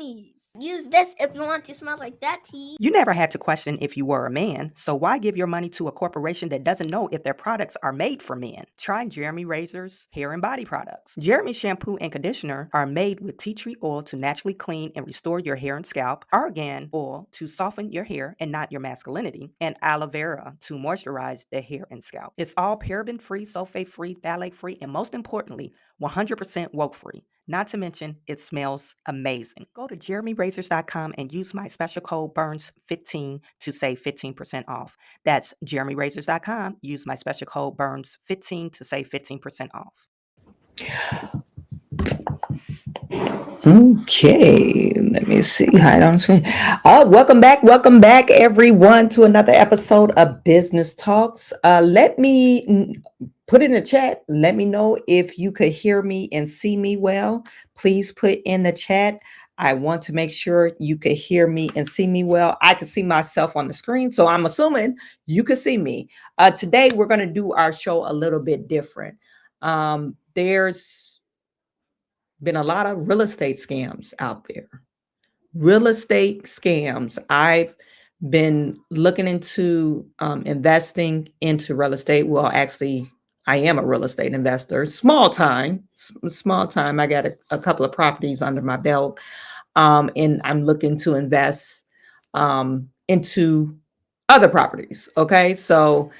gummies. Use this if you want to smell like that tea. You never had to question if you were a man, so why give your money to a corporation that doesn't know if their products are made for men? Try Jeremy Razor's hair and body products. Jeremy shampoo and conditioner are made with tea tree oil to naturally clean and restore your hair and scalp, argan oil to soften your hair and not your masculinity, and aloe vera to moisturize the hair and scalp. It's all paraben-free, sulfate-free, phthalate-free, and most importantly, 100% woke-free. Not to mention, it smells amazing. Go to jeremyrazors.com and use my special code BURNS15 to save 15% off. That's jeremyrazors.com. Use my special code BURNS15 to save 15% off. Okay, let me see. Hide on screen. Welcome back, everyone, to another episode of Business Talks. Let me put in the chat. Let me know if you could hear me and see me well. Please put in the chat. I want to make sure you could hear me and see me well. I can see myself on the screen, so I'm assuming you can see me. Today, we're going to do our show a little bit different. There's been a lot of real estate scams out there. Real estate scams. I've been looking into investing into real estate. Well, actually, I am a real estate investor. Small time. I got a couple of properties under my belt, and I'm looking to invest into other properties. Okay, so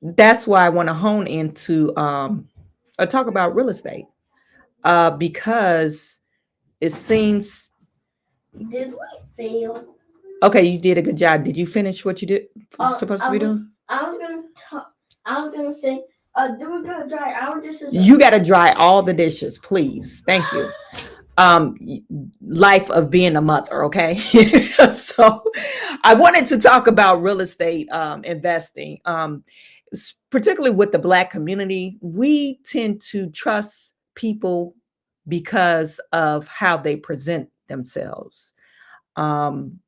that's why I want to hone into talk about real estate. Because it seems. Did we fail? Okay, you did a good job. Did you finish what you did supposed to be doing? I was gonna say, do we gotta dry our dishes? You gotta dry all the dishes, please. Thank you. Life of being a mother, okay? So I wanted to talk about real estate investing. Particularly with the Black community, we tend to trust people because of how they present themselves. And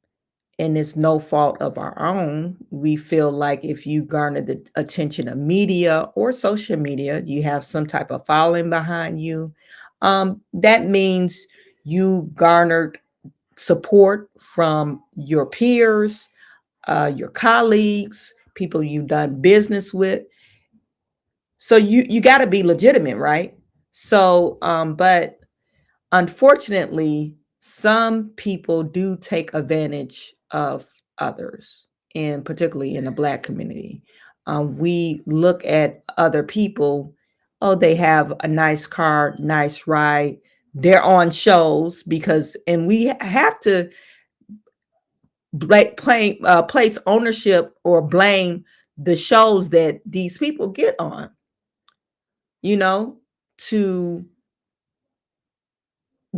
it's no fault of our own. We feel like if you garner the attention of media or social media, you have some type of following behind you. That means you garnered support from your peers, your colleagues, people you've done business with. So you got to be legitimate, right? So, but unfortunately, some people do take advantage of others, and particularly in the Black community. We look at other people. Oh, they have a nice car, nice ride. They're on shows and we have to place ownership or blame the shows that these people get on, to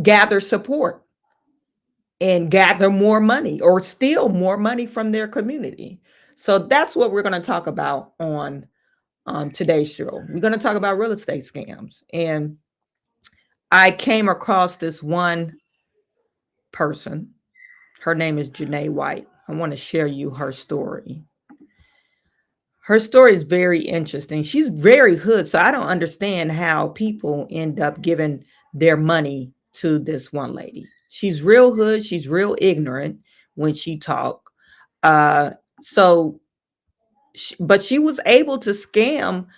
gather support and gather more money or steal more money from their community. So that's what we're going to talk about on today's show. We're going to talk about real estate scams. And I came across this one person. Her name is Janay White. I want to share you her story. Her story is very interesting. She's very hood, so I don't understand how people end up giving their money to this one lady. She's real hood. She's real ignorant when she talk. But she was able to scam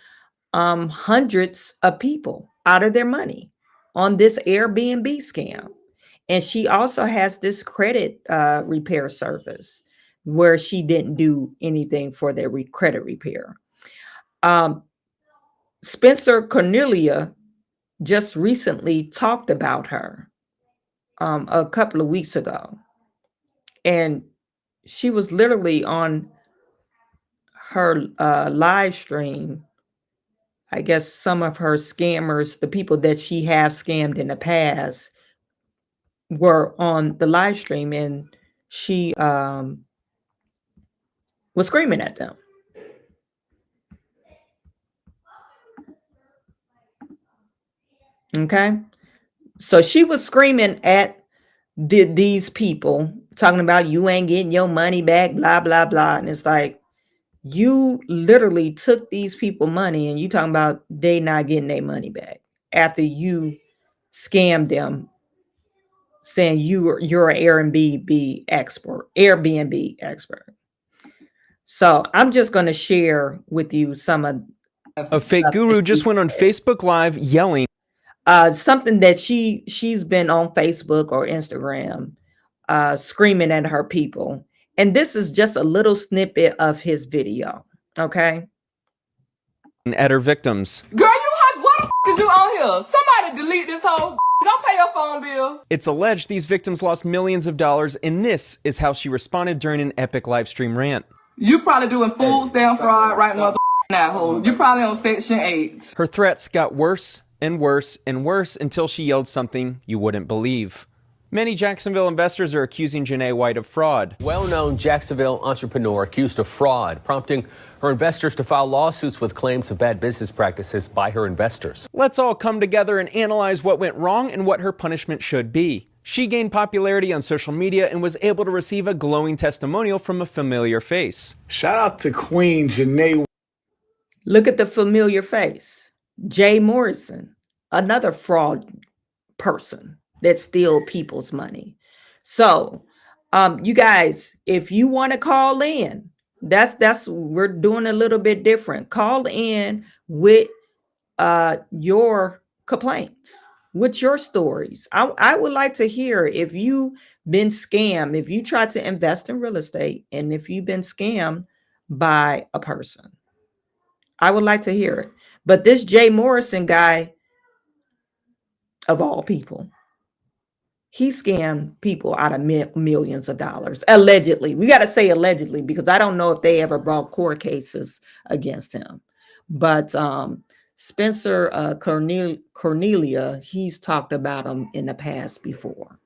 hundreds of people out of their money on this Airbnb scam. And she also has this credit repair service where she didn't do anything for their credit repair. Spencer Cornelia just recently talked about her a couple of weeks ago. And she was literally on her live stream. I guess some of her scammers, the people that she have scammed in the past, were on the live stream, and she was screaming at them. Okay. So she was screaming at these people, talking about you ain't getting your money back, blah, blah, blah. And it's like, you literally took these people money and you talking about they not getting their money back after you scammed them saying you're an Airbnb expert. So I'm just going to share with you some of A fake guru just went on Facebook Live yelling. Something that she's been on Facebook or Instagram screaming at her people. And this is just a little snippet of his video. Okay. At her victims. Girl, you hot. What the f is you on here? Somebody delete this whole. Go pay your phone bill. It's alleged these victims lost millions of dollars, and this is how she responded during an epic live stream rant. You probably doing food stamp fraud right mother now, hoe. You probably on Section 8. Her threats got worse and worse and worse until she yelled something you wouldn't believe. Many Jacksonville investors are accusing Janay White of fraud. Well-known Jacksonville entrepreneur accused of fraud, prompting her investors to file lawsuits with claims of bad business practices by her investors. Let's all come together and analyze what went wrong and what her punishment should be. She gained popularity on social media and was able to receive a glowing testimonial from a familiar face. Shout out to Queen Janay. Look at the familiar face. Jay Morrison, another fraud person that steal people's money. So, you guys, if you want to call in, that's we're doing a little bit different. Call in with your complaints, with your stories. I would like to hear if you've been scammed, if you tried to invest in real estate, and if you've been scammed by a person. I would like to hear it. But this Jay Morrison guy, of all people, he scammed people out of millions of dollars. Allegedly. We got to say allegedly, because I don't know if they ever brought court cases against him. But Spencer Cornelia, he's talked about him in the past before.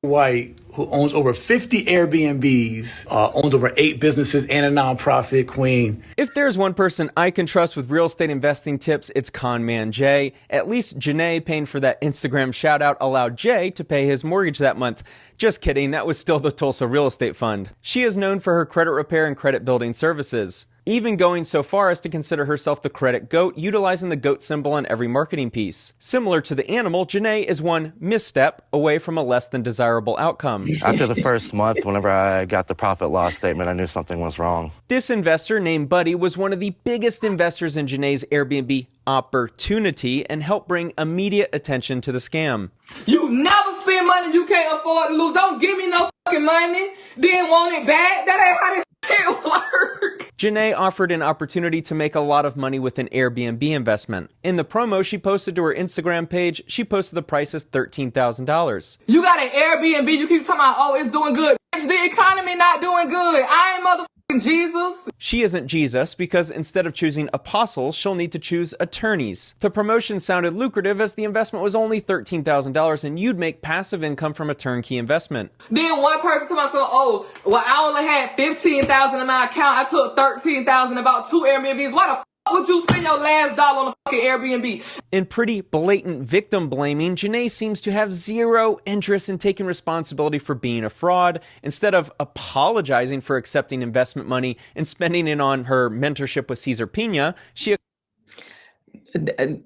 White, who owns over 50 Airbnbs, owns over 8 businesses and a nonprofit, Queen. If there's one person I can trust with real estate investing tips, it's con man Jay. At least Janay paying for that Instagram shout out allowed Jay to pay his mortgage that month. Just kidding, that was still the Tulsa Real Estate Fund. She is known for her credit repair and credit building services, even going so far as to consider herself the credit goat, utilizing the goat symbol on every marketing piece. Similar to the animal, Janay is one misstep away from a less than desirable outcome. After the first month, whenever I got the profit loss statement, I knew something was wrong. This investor named Buddy was one of the biggest investors in Janay's Airbnb opportunity and helped bring immediate attention to the scam. You never spend money you can't afford to lose. Don't give me no fucking money. Then want it back. That ain't how this shit work. Janay offered an opportunity to make a lot of money with an Airbnb investment. In the promo she posted to her Instagram page, she posted the price as $13,000. You got an Airbnb, you keep talking about, oh, it's doing good. Bitch, the economy not doing good. I ain't motherfucking Jesus. She isn't Jesus because instead of choosing apostles, she'll need to choose attorneys. The promotion sounded lucrative as the investment was only $13,000 and you'd make passive income from a turnkey investment. Then one person told me, oh, well, I only had $15,000 in my account. I took $13,000 about 2 Airbnbs. Why the f would you spend your last dollar on a fucking Airbnb? In pretty blatant victim blaming, Janay seems to have zero interest in taking responsibility for being a fraud. Instead of apologizing for accepting investment money and spending it on her mentorship with Cesar Pina, she...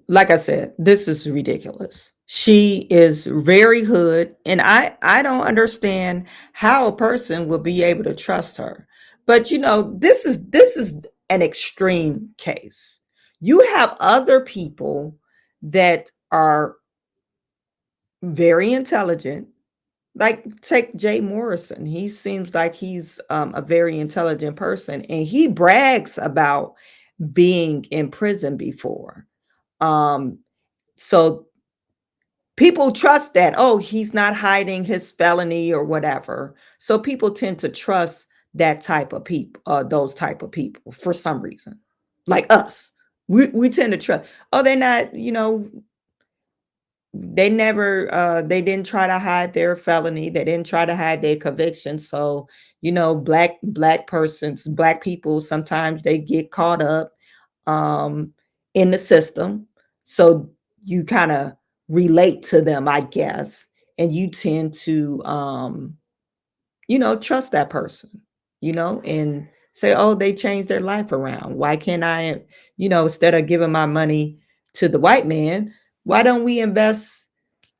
Like I said, this is ridiculous. She is very hood, and I don't understand how a person will be able to trust her. But you know, this is an extreme case. You have other people that are very intelligent, like take Jay Morrison. He seems like he's a very intelligent person, and he brags about being in prison before. So people trust that, oh, he's not hiding his felony or whatever. So people tend to trust that type of people, those type of people for some reason, like us. We tend to trust, oh, they're not, you know, they never, they didn't try to hide their felony. They didn't try to hide their conviction. So, you know, black people, sometimes they get caught up in the system. So you kind of relate to them, I guess, and you tend to, you know, trust that person, you know, and say, oh, they changed their life around. Why can't I, you know, instead of giving my money to the white man, why don't we invest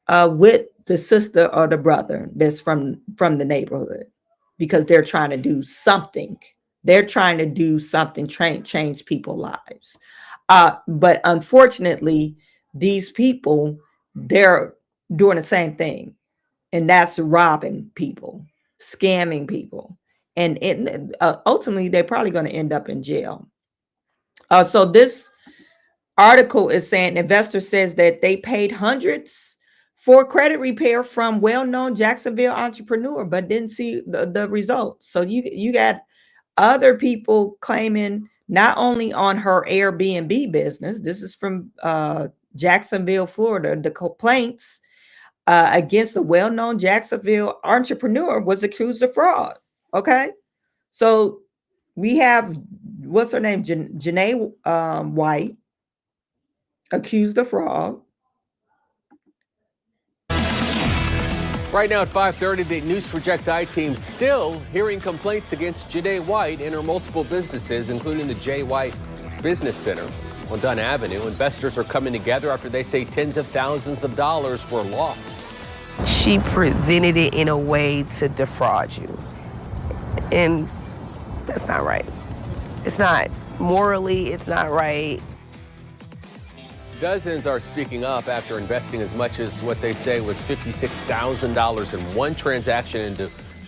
with the sister or the brother that's from the neighborhood, because they're trying to do something. They're trying to do something, change people's lives. But unfortunately, these people, they're doing the same thing, and that's robbing people, scamming people, and ultimately they're probably going to end up in jail. So this article is saying investor says that they paid hundreds for credit repair from well-known Jacksonville entrepreneur, but didn't see the results. So you got other people claiming not only on her Airbnb business. This is from Jacksonville, Florida. The complaints against the well-known Jacksonville entrepreneur was accused of fraud. Okay, so we have, what's her name, Janay White, accused of fraud. Right now at 5:30, the News4JAX I-team still hearing complaints against Janay White and her multiple businesses, including the J. White Business Center on Dunn Avenue. Investors are coming together after they say tens of thousands of dollars were lost. She presented it in a way to defraud you, and that's not right. It's not morally, it's not right. Dozens are speaking up after investing as much as what they say was $56,000 in one transaction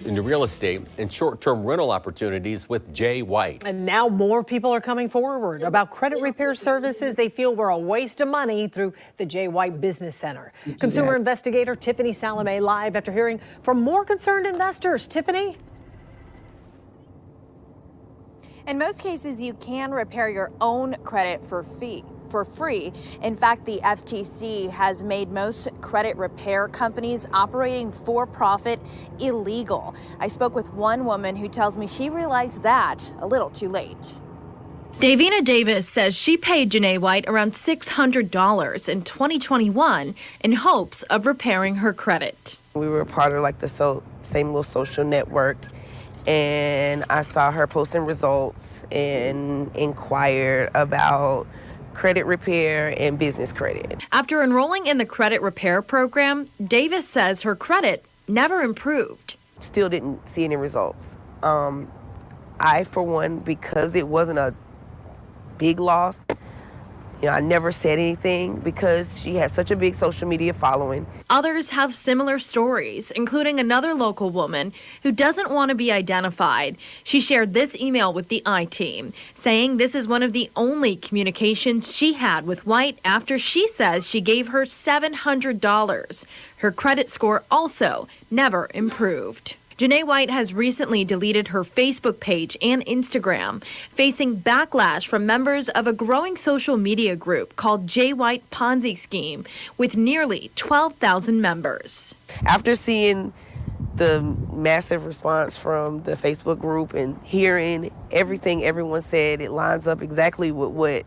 into real estate and short-term rental opportunities with Jay White. And now more people are coming forward about credit repair services they feel were a waste of money through the Jay White Business Center. Consumer investigator Tiffany Salome live after hearing from more concerned investors. Tiffany? In most cases, you can repair your own credit for free. In fact, the FTC has made most credit repair companies operating for profit illegal. I spoke with one woman who tells me she realized that a little too late. Davina Davis says she paid Janay White around $600 in 2021 in hopes of repairing her credit. We were part of like the same little social network, and I saw her posting results and inquired about credit repair and business credit. After enrolling in the credit repair program, Davis says her credit never improved. Still didn't see any results. I, for one, because it wasn't a big loss, I never said anything because she has such a big social media following. Others have similar stories, including another local woman who doesn't want to be identified. She shared this email with the I-team, saying this is one of the only communications she had with White after she says she gave her $700. Her credit score also never improved. Janay White has recently deleted her Facebook page and Instagram, facing backlash from members of a growing social media group called J. White Ponzi Scheme, with nearly 12,000 members. After seeing the massive response from the Facebook group and hearing everything everyone said, it lines up exactly with what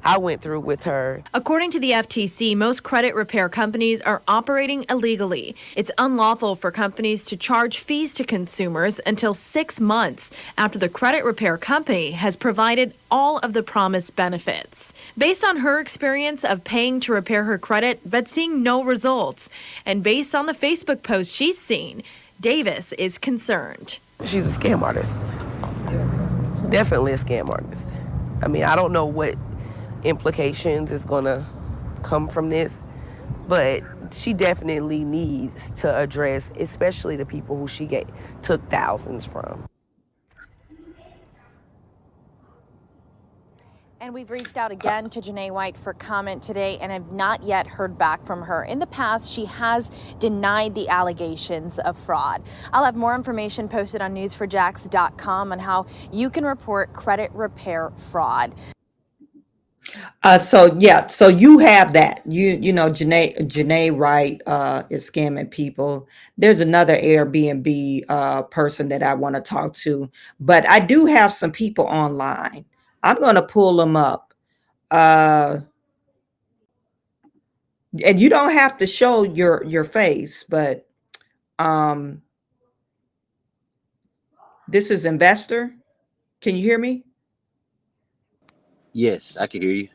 I went through with her. According to the FTC, most credit repair companies are operating illegally. It's unlawful for companies to charge fees to consumers until 6 months after the credit repair company has provided all of the promised benefits. Based on her experience of paying to repair her credit but seeing no results, and based on the Facebook posts she's seen, Davis is concerned. She's a scam artist. Definitely a scam artist. I mean, I don't know what implications is going to come from this, but she definitely needs to address, especially the people who she took thousands from. And we've reached out again to Janay White for comment today and have not yet heard back from her. In the past, she has denied the allegations of fraud. I'll have more information posted on news4jax.com on how you can report credit repair fraud. So you have that. Janay Wright is scamming people. There's another Airbnb person that I want to talk to, but I do have some people online. I'm going to pull them up. And you don't have to show your face, but this is Investor. Can you hear me? Yes, I can hear you.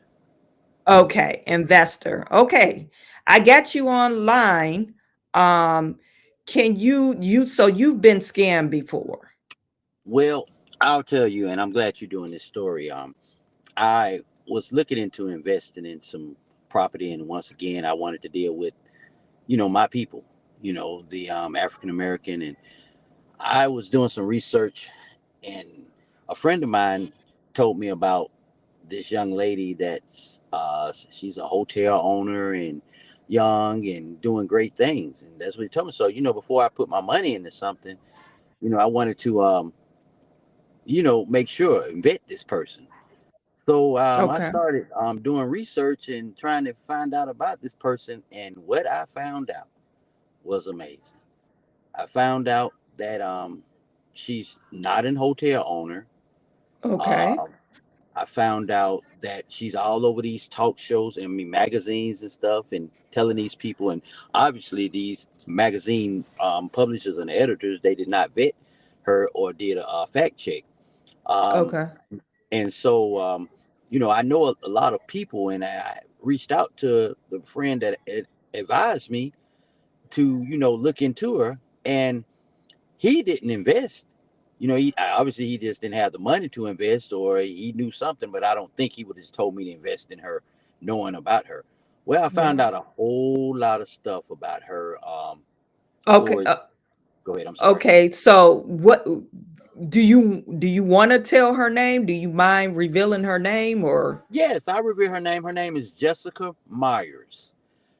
Okay, Investor. Okay, I got you online. Can so you've been scammed before? Well, I'll tell you, and I'm glad you're doing this story. I was looking into investing in some property, and once again, I wanted to deal with, my people, the African American, and I was doing some research, and a friend of mine told me about this young lady that's she's a hotel owner and young and doing great things, and that's what he told me. So, before I put my money into something, I wanted to make sure vet this person. So I Okay. started doing research and trying to find out about this person, and what I found out was amazing. I found out that she's not an hotel owner. Okay. Um, I found out that she's all over these talk shows and magazines and stuff, and telling these people, and obviously these magazine publishers and editors, they did not vet her or did a fact check. Um, Okay. and so, I know a lot of people, and I reached out to the friend that advised me to, look into her, and he didn't invest. Obviously he just didn't have the money to invest, or he knew something, but I don't think he would have told me to invest in her, knowing about her. Well, I found Yeah. out a whole lot of stuff about her. Okay. Towards, go ahead. I'm sorry. Okay. So what do you want to tell her name? Do you mind revealing her name, or Yes, I reveal her name. Her name is Jessica Myers.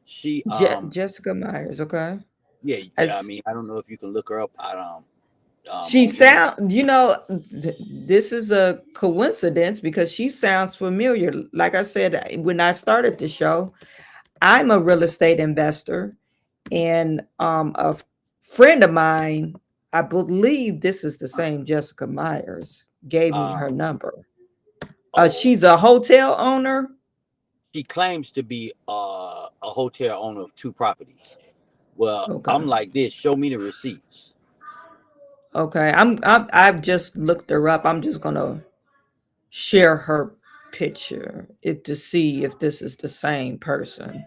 She Jessica Myers? Okay. Yeah, I As mean, I don't know if you can look her up. I don't she on any. sound, this is a coincidence because she sounds familiar. Like I said, when I started the show, I'm a real estate investor, and a friend of mine, I believe this is the same Jessica Myers, gave me her Um, number. oh, She's a hotel owner. she claims to be a hotel owner of 2 properties. Well, I'm Okay. like this. Show me the receipts. Okay. I've just looked her up. I'm just gonna share her picture to see if this is the same person.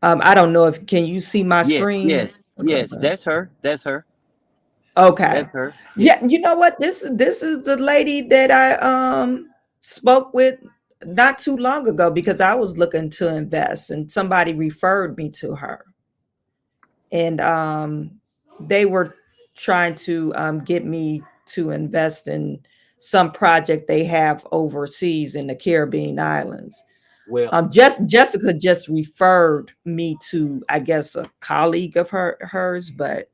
I don't know if can you see my Yes, screen? yes, Okay. yes. That's her. That's her. Okay. That's her. Yeah, Yes. you know what? This is the lady that I spoke with not too long ago because I was looking to invest and somebody referred me to her. And they were trying to get me to invest in some project they have overseas in the Caribbean islands. Well, Jessica just referred me to, I guess, a colleague of hers, but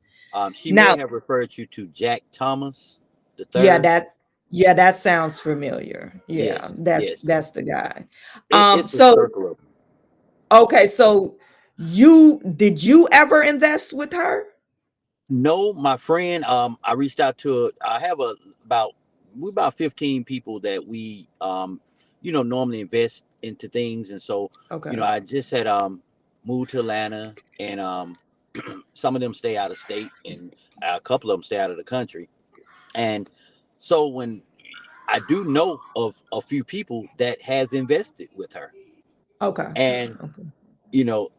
she may now, have referred you to Jack Thomas the yeah, third. that sounds familiar. Yeah, Yes, that's yes. that's the guy. It's a So circle of them. okay, so did you ever invest with her? No, my friend. I reached out to. I have about we about 15 people that we normally invest into things, and so Okay. I just had moved to Atlanta, and some of them stay out of state, and a couple of them stay out of the country, and so when I do know of a few people that has invested with her, Okay. and Okay.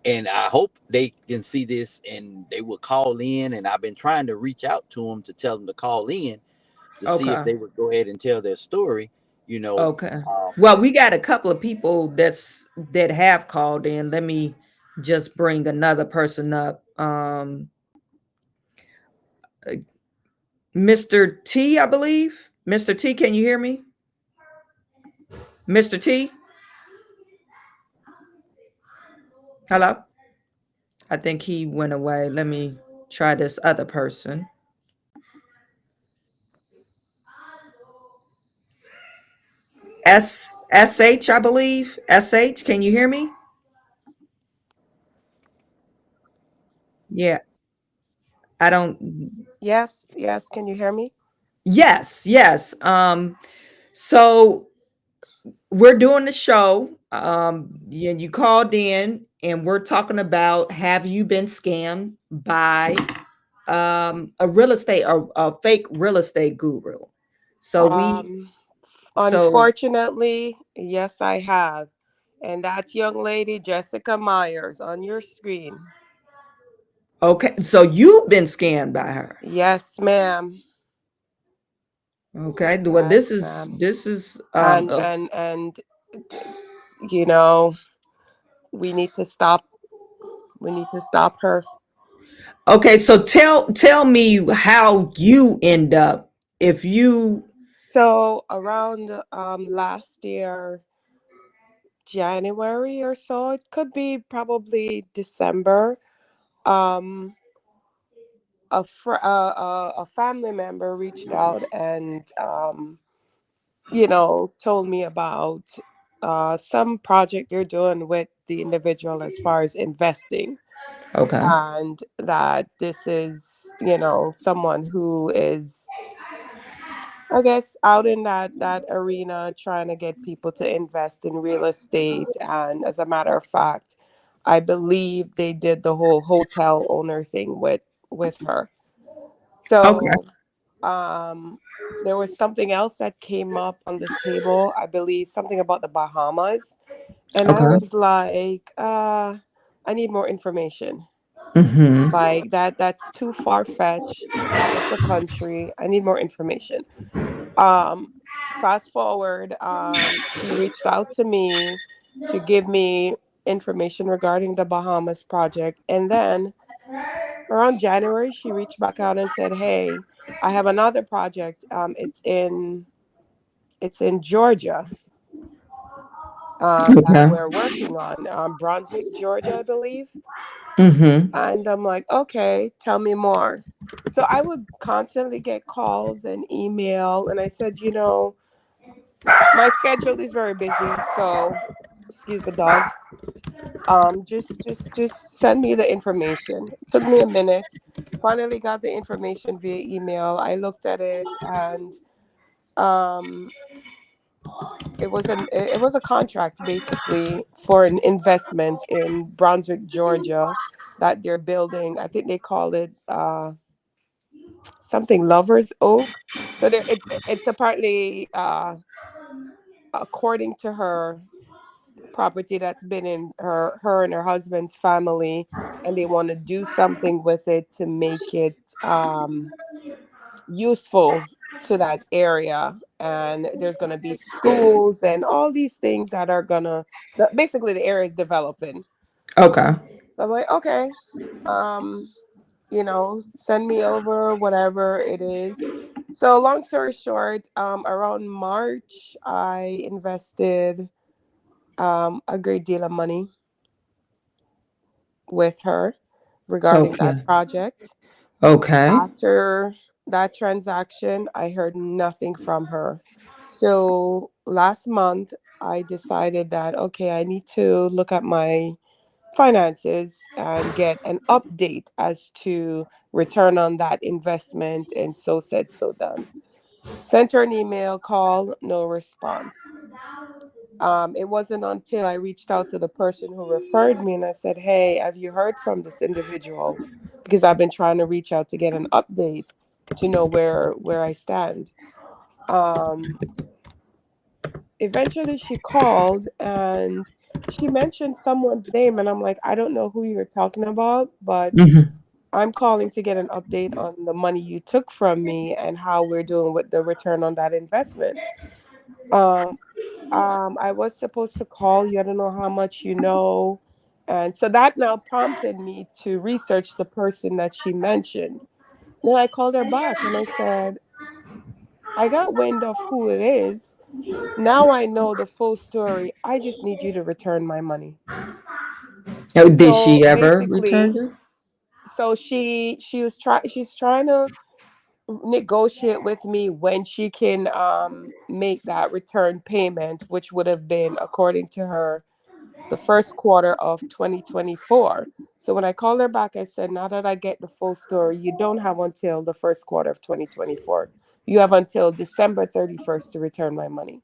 and I hope they can see this and they will call in. And I've been trying to reach out to them to tell them to call in to see if Okay. they would go ahead and tell their story. You know, Okay. um, Well, we got a couple of people that have called in. Let me just bring another person up. Uh, Mr. T, I believe. Mr. T, can you hear me? Mr. T? Hello? I think he went away. Let me try this other person. SH, I believe. SH, can you hear me? Yeah, I don't. Yes, yes. Can you hear me? Yes, yes. So we're doing the show. And you called in, and we're talking about have you been scammed by a real estate or a fake real estate guru? So we Um, so Unfortunately, yes, I have. And that young lady, Jessica Myers, on your screen. Okay, so you've been scammed by her. Yes, ma'am. Okay, well, Yes, this is ma'am. this is And you know, we need to stop. We need to stop her. okay. So tell me how you end up if you. So around last year, January or so, it could be probably December. Um, a family member reached out and told me about some project you're doing with the individual as far as investing, Okay. and that this is someone who is, I guess, out in that arena trying to get people to invest in real estate. And as a matter of fact, I believe they did the whole hotel owner thing with her. Okay. So there was something else that came up on the table. I believe something about the Bahamas. And I Okay. was like, I need more information. Mm-hmm. Like that's too far fetched. It's out of the country. I need more information. Um, Fast forward, she reached out to me to give me information regarding the Bahamas project. And then around January, she reached back out and said, "Hey, I have another project. It's in Georgia that Okay. we're working on, Brunswick, Georgia, I believe." Mm-hmm. And I'm like, "Okay, tell me more." So I would constantly get calls and email, and I said, my schedule is very busy, so excuse the dog. Just send me the information. Took me a minute. Finally got the information via email. I looked at it, and um it was a contract basically for an investment in Brunswick, Georgia, that they're building. I think they call it something Lovers Oak. So it's apparently, according to her, property that's been in her and her husband's family, and they want to do something with it to make it useful to that area. And there's going to be schools and all these things that are gonna basically the area is developing. Okay. So I'm like, okay, um send me over whatever it is. So long story short, around March I invested a great deal of money with her regarding Okay. that project. Okay. After that transaction, I heard nothing from her. So last month, I decided that, okay, I need to look at my finances and get an update as to return on that investment. And so said, so done. Sent her an email, call, no response. It wasn't until I reached out to the person who referred me and I said, "Hey, have you heard from this individual? Because I've been trying to reach out to get an update to know where I stand." Um, Eventually, she called and she mentioned someone's name, and I'm like, "I don't know who you're talking about, but Mm-hmm. I'm calling to get an update on the money you took from me and how we're doing with the return on that investment." Um, I was supposed to call you. I don't know how much you know. And so that now prompted me to research the person that she mentioned. Then I called her back and I said, "I got wind of who it is. Now I know the full story. I just need you to return my money." Oh, did So she ever return basically, it? she's trying to negotiate with me when she can make that return payment, which would have been, according to her, the first quarter of 2024. So when I called her back, I said, "Now that I get the full story, you don't have until the first quarter of 2024. You have until December 31st to return my money."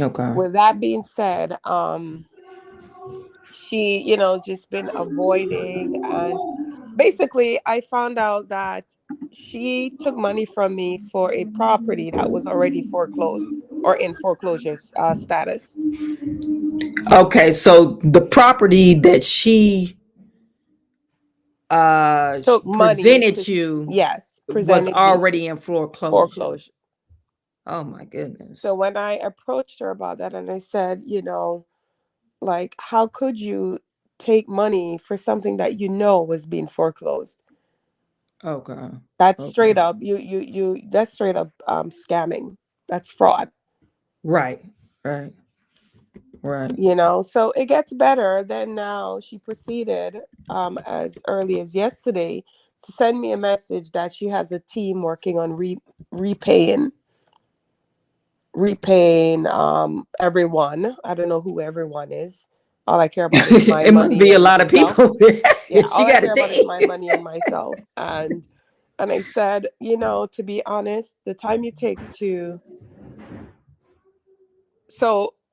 Okay. With that being said, she, just been avoiding. And basically, I found out that she took money from me for a property that was already foreclosed or in foreclosure status. Okay, so the property that she Took money presented to you yes, was presented me already in foreclosure. foreclosure. Oh my goodness. So when I approached her about that, and I said, like, how could you take money for something that was being foreclosed? Okay. That's Okay. straight up that's straight up scamming. That's fraud. Right. Right. So it gets better. Then now she proceeded as early as yesterday to send me a message that she has a team working on repaying everyone. I don't know who everyone is. All I care about is my It must money be a and lot of myself. people. Yeah, If she all I got a care about is team. my money and myself. And I said, to be honest, the time you take to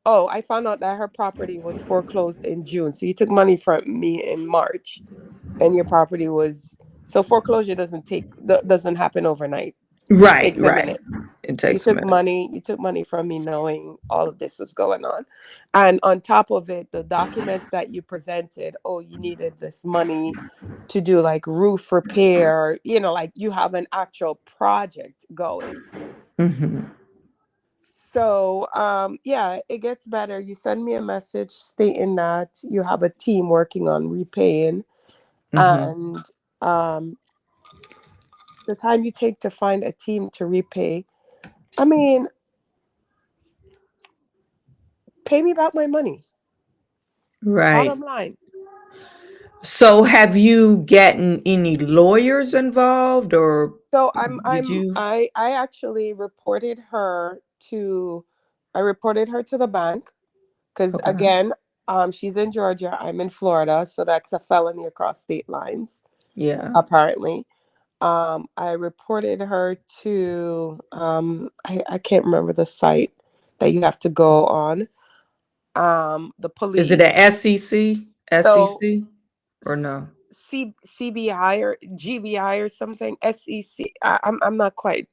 I found out that her property was foreclosed in June. So you took money from me in March, and your property was foreclosure doesn't happen overnight. It Right. takes a Right. minute. It So you takes a took minute. money from me knowing all of this was going on. And on top of it, the documents that you presented, you needed this money to do like roof repair, like you have an actual project going. Mm-hmm. So yeah, it gets better. You send me a message stating that you have a team working on repaying, Mm-hmm. and the time you take to find a team to repay, I mean, pay me back my money. Right. Bottom line. So have you gotten any lawyers involved, or So did you? I actually reported her to the bank because Okay. again, she's in Georgia, I'm in Florida, so that's a felony across state lines, Yeah. apparently. I reported her to I can't remember the site that you have to go on. The Is it police. a SEC? So SEC or no? CBI or GBI or something. SEC. I'm not quite.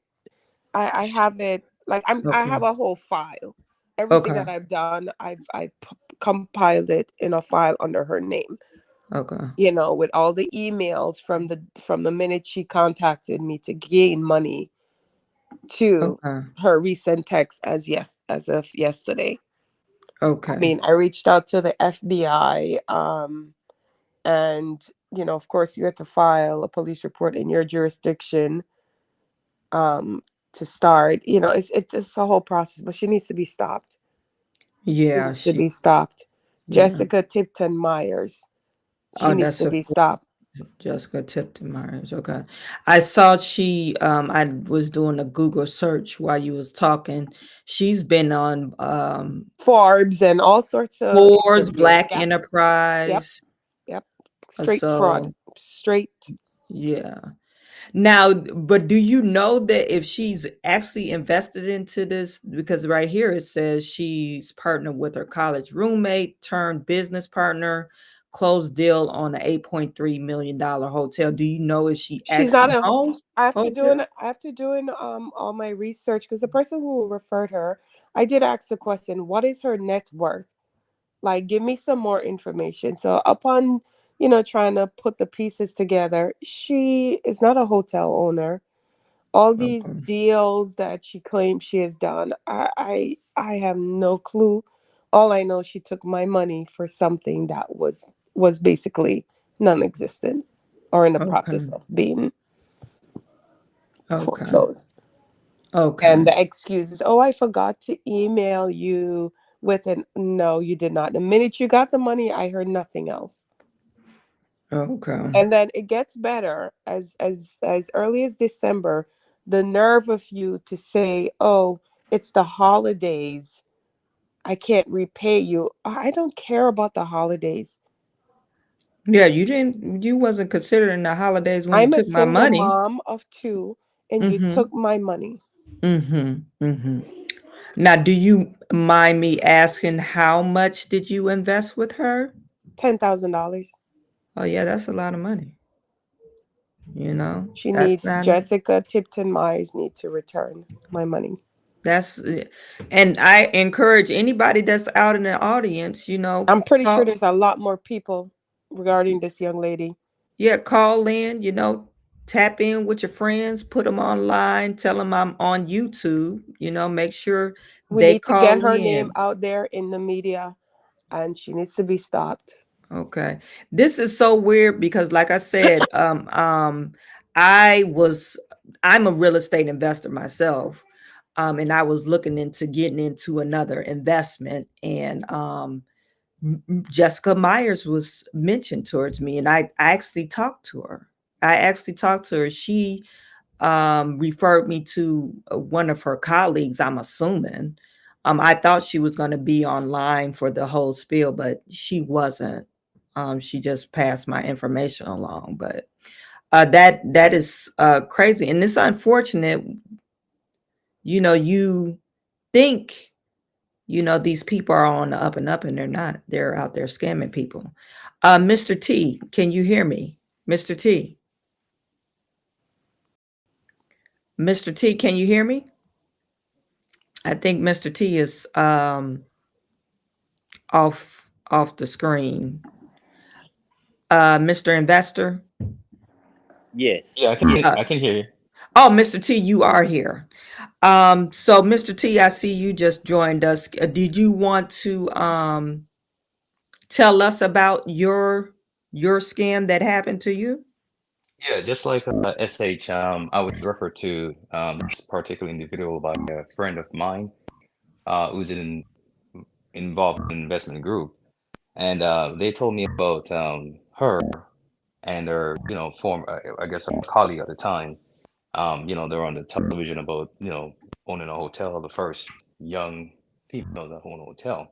I have it like I Okay. have a whole file. Everything Okay. that I've done, I've compiled it in a file under her name. Okay. With all the emails from the minute she contacted me to gain money to Okay. her recent text as of yesterday. Okay. I mean, I reached out to the FBI, and of course, you had to file a police report in your jurisdiction to start. It's a whole process, but she needs to be stopped. She Yeah. needs to be stopped. Yeah. Jessica Tipton Myers. She Oh, needs that's to a be stopped. Jessica Tipton Myers. Okay. I saw I was doing a Google search while you was talking. She's been on Forbes and all sorts of Forbes, interviews. Black Yep. Enterprise. Yep. Straight fraud. So Straight. yeah. Now, but do you know that if she's actually invested into this? Because right here it says she's partnered with her college roommate turned business partner, closed deal on an $8.3 million hotel. Do you know if she She's not actually a. owns After hotel? doing all my research, because the person who referred her, I did ask the question, what is her net worth? Like, give me some more information. So upon trying to put the pieces together, she is not a hotel owner. All these Okay. deals that she claims she has done, I have no clue. All I know, she took my money for something that was basically non-existent or in the process Okay. of being Okay. foreclosed. And Okay. the excuse is, I forgot to email you with an no, you did not. The minute you got the money, I heard nothing else. Okay. And then it gets better as early as December, the nerve of you to say, it's the holidays, I can't repay you. I don't care about the holidays. Yeah, you wasn't considering the holidays when you I'm a took my single money. mom of 2, and you Mm-hmm. took my money. Mm-hmm. Mm-hmm. Now, do you mind me asking how much did you invest with her? $10,000. Oh yeah, that's a lot of money. She That's needs not Jessica Tipton Myers need to return my money. That's and I encourage anybody that's out in the audience, I'm pretty sure call, there's a lot more people regarding this young lady. yeah, call in, tap in with your friends, put them online, tell them I'm on YouTube, make sure We they need to get call her name in. out there in the media, and she needs to be stopped. Okay. This is so weird because like I said, I was I'm a real estate investor myself. And I was looking into getting into another investment, and Jessica Myers was mentioned towards me, and I actually talked to her. She referred me to one of her colleagues, I'm assuming. I thought she was going to be online for the whole spiel, but she wasn't. She just passed my information along, but that is crazy, and it's unfortunate. You think these people are on the up and up, and they're not. They're out there scamming people. Mr. T, can you hear me? Mr. T. Mr. T, can you hear me? I think Mr. T is off the screen. Mr. Investor. Yes. Yeah, I can hear you. Oh, Mr. T, you are here. So Mr. T, I see you just joined us. Did you want to tell us about your scam that happened to you? Yeah, just like SH, I was referred to this particular individual by a friend of mine who's involved in an investment group, and they told me about her and her, former, I guess, her colleague at the time. They're on the television about, owning a hotel, the first young female that own a hotel,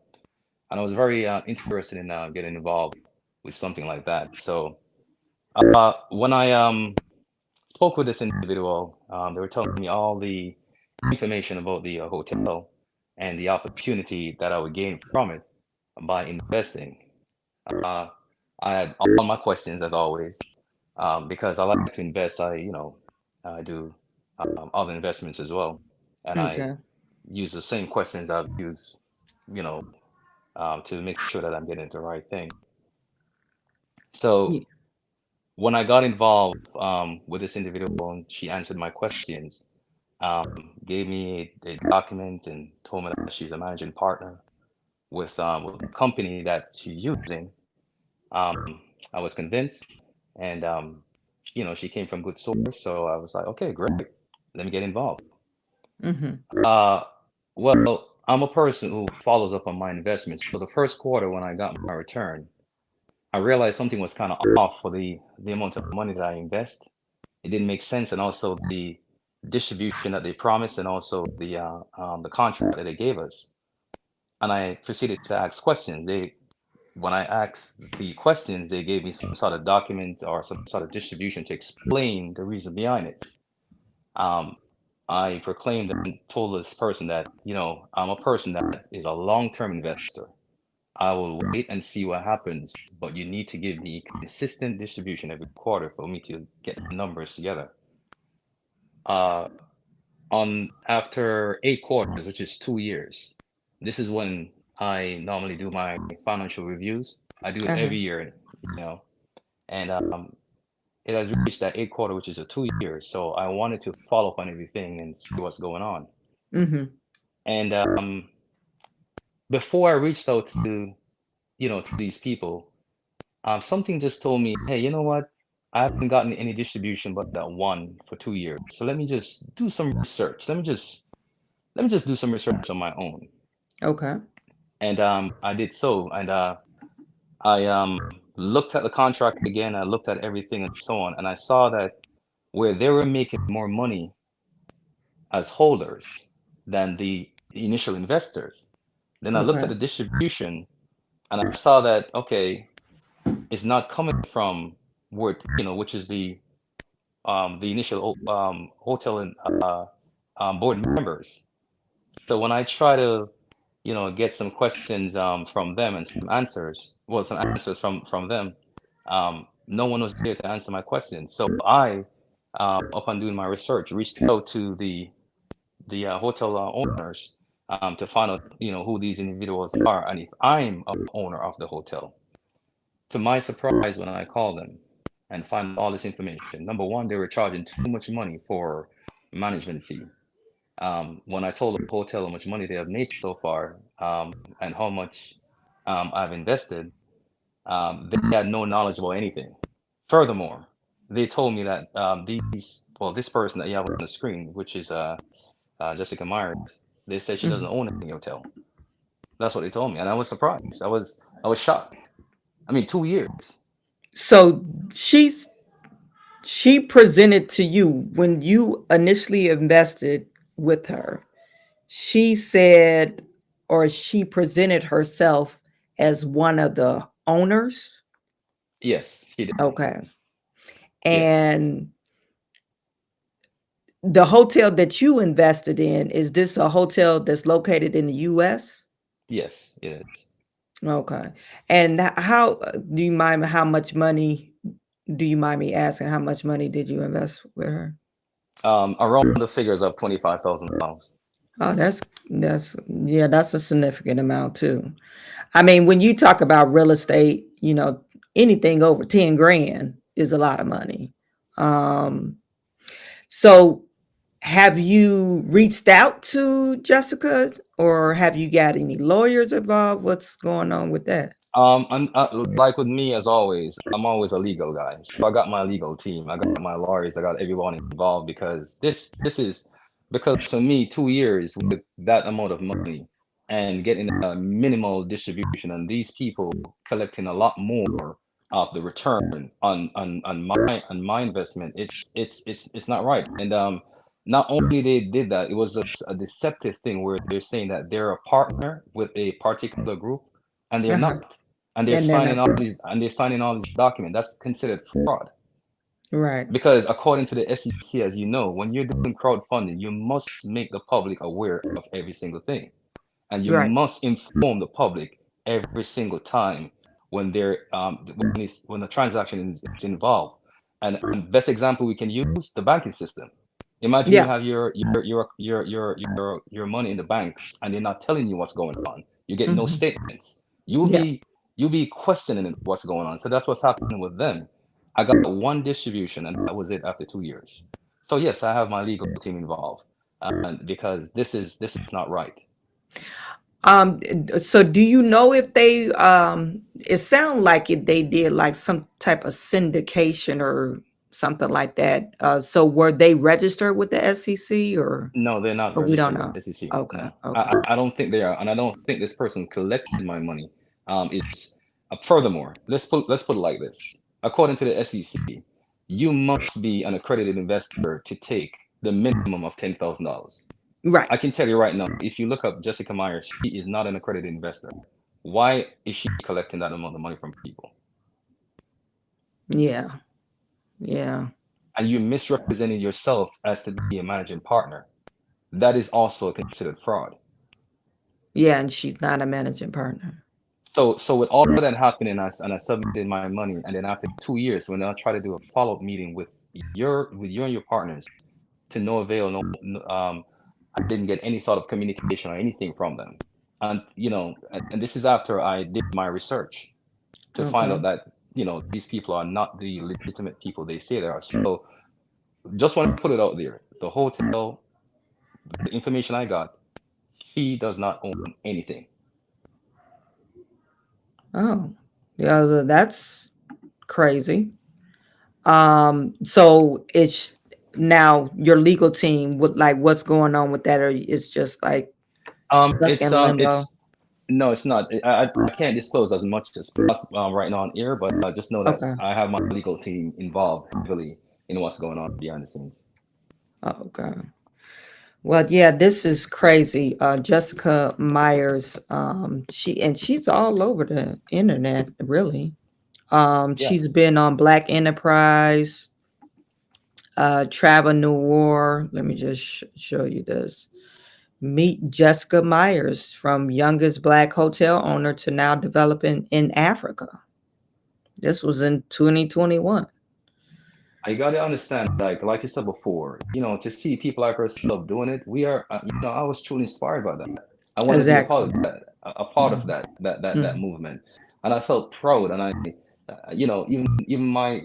and I was very interested in getting involved with something like that. So when I spoke with this individual, they were telling me all the information about the hotel and the opportunity that I would gain from it by investing. Uh, I had all my questions as always, because I like to invest. I do other investments as well, and I Okay. use the same questions I've used, you know, to make sure that I'm getting the right thing. Yeah. So when I got involved with this individual, and she answered my questions, um, gave me a document and told me that she's a managing partner with the company that she's using. Um, I was convinced, and she came from good source, so I was like, okay, great, let me get involved. Mm-hmm. Uh, well, I'm a person who follows up on my investments. So the first quarter when I got my return, I realized something was kind of off for the amount of money that I invest. It didn't make sense, and also the distribution that they promised, and also the contract that they gave us. And I proceeded to ask questions. When I asked the questions, they gave me some sort of document or some sort of distribution to explain the reason behind it. Um, I proclaimed and told this person that, I'm a person that is a long-term investor. I will wait and see what happens, but you need to give me consistent distribution every quarter for me to get the numbers together. Uh, on after 8 quarters, which is 2 years, this is when I normally do my financial reviews. I do it Uh-huh. every year, you know, and it has reached that 8 quarter, which is a 2 years. So I wanted to follow up on everything and see what's going on. Mm-hmm. And before I reached out to these people, something just told me, hey, you know what? I haven't gotten any distribution but that one for 2 years. So let me just do some research. Let me just do some research on my own. Okay. And I did so, and I looked at the contract again. I looked at everything and so on, and I saw that where they were making more money as holders than the initial investors. Then I looked Okay. at the distribution, and I saw that okay, it's not coming from where which is the initial hotel and board members. So when I try to get some questions from them and some answers from them, no one was there to answer my questions. So I, upon doing my research, reached out to the hotel owners to find out, who these individuals are, and if I'm a owner of the hotel. To my surprise, when I called them and find all this information, number one, they were charging too much money for management fee. When I told the hotel how much money they have made so far, and how much I've invested, they had no knowledge about anything. Furthermore, they told me that this person that you have on the screen, which is Jessica Myers, they said she doesn't own any hotel. That's what they told me, and I was surprised. I was shocked. I mean, 2 years. So she presented to you when you initially invested with her. She said, or she presented herself as one of the owners. Yes, she did. Okay. And the hotel that you invested in, is this a hotel that's located in the US? Yes, it is. Okay. And how do you mind how much money do you mind me asking how much money did you invest with her? Around the figures of $25,000. Oh, that's that's a significant amount too. I mean, when you talk about real estate, anything over 10 grand is a lot of money. So have you reached out to Jessica, or have you got any lawyers involved? What's going on with that? Like with me, as always, I'm always a legal guy. So I got my legal team, I got my lawyers, I got everyone involved, because this is because to me, 2 years with that amount of money and getting a minimal distribution, and these people collecting a lot more of the return on my investment, it's not right. And not only they did that, it was a deceptive thing where they're saying that they're a partner with a particular group, and they're not. And they're signing all these documents. That's considered fraud. Right. Because according to the SEC, as you know, when you're doing crowdfunding, you must make the public aware of every single thing, and you must inform the public every single time when they're when the transaction is involved. And best example we can use, the banking system. Imagine you have your money in the bank, and they're not telling you what's going on. You get no statements. You'll be questioning what's going on. So that's what's happening with them. I got one distribution, and that was it after 2 years. So yes, I have my legal team involved, because this is not right. So do you know if they it sounded like they did like some type of syndication or something like that. So were they registered with the SEC, or no, they're not we don't registered know? with the SEC. Okay. No. Okay. I don't think they are, and I don't think this person collected my money. It's furthermore, let's put it like this. According to the SEC, you must be an accredited investor to take the minimum of $10,000. Right. I can tell you right now, if you look up Jessica Myers, she is not an accredited investor. Why is she collecting that amount of money from people? Yeah. Yeah. And you misrepresenting yourself as to be a managing partner. That is also considered fraud. Yeah, and she's not a managing partner. So with all of that happening, and I submitted my money, and then after 2 years, when I try to do a follow-up meeting with you and your partners, to no avail, I didn't get any sort of communication or anything from them. And and this is after I did my research to find out that these people are not the legitimate people they say they are. So just want to put it out there. The hotel, the information I got, he does not own anything. Oh, yeah, that's crazy. So it's now your legal team with like what's going on with that, or it's just like stuck in limbo? No, it's not. I can't disclose as much as possible right now on air, but just know that I have my legal team involved heavily in what's going on behind the scenes. Okay. Well, yeah, this is crazy. Jessica Myers, she's all over the internet, really. She's been on Black Enterprise, Travel Noir. Let me just show you this. Meet Jessica Myers, from youngest Black hotel owner to now developing in Africa. This was in 2021. I gotta understand, like you said before, to see people like herself doing it, we are, I was truly inspired by that. I wanted to be a part of Exactly. that, a part of that Mm. movement, and I felt proud. And even my,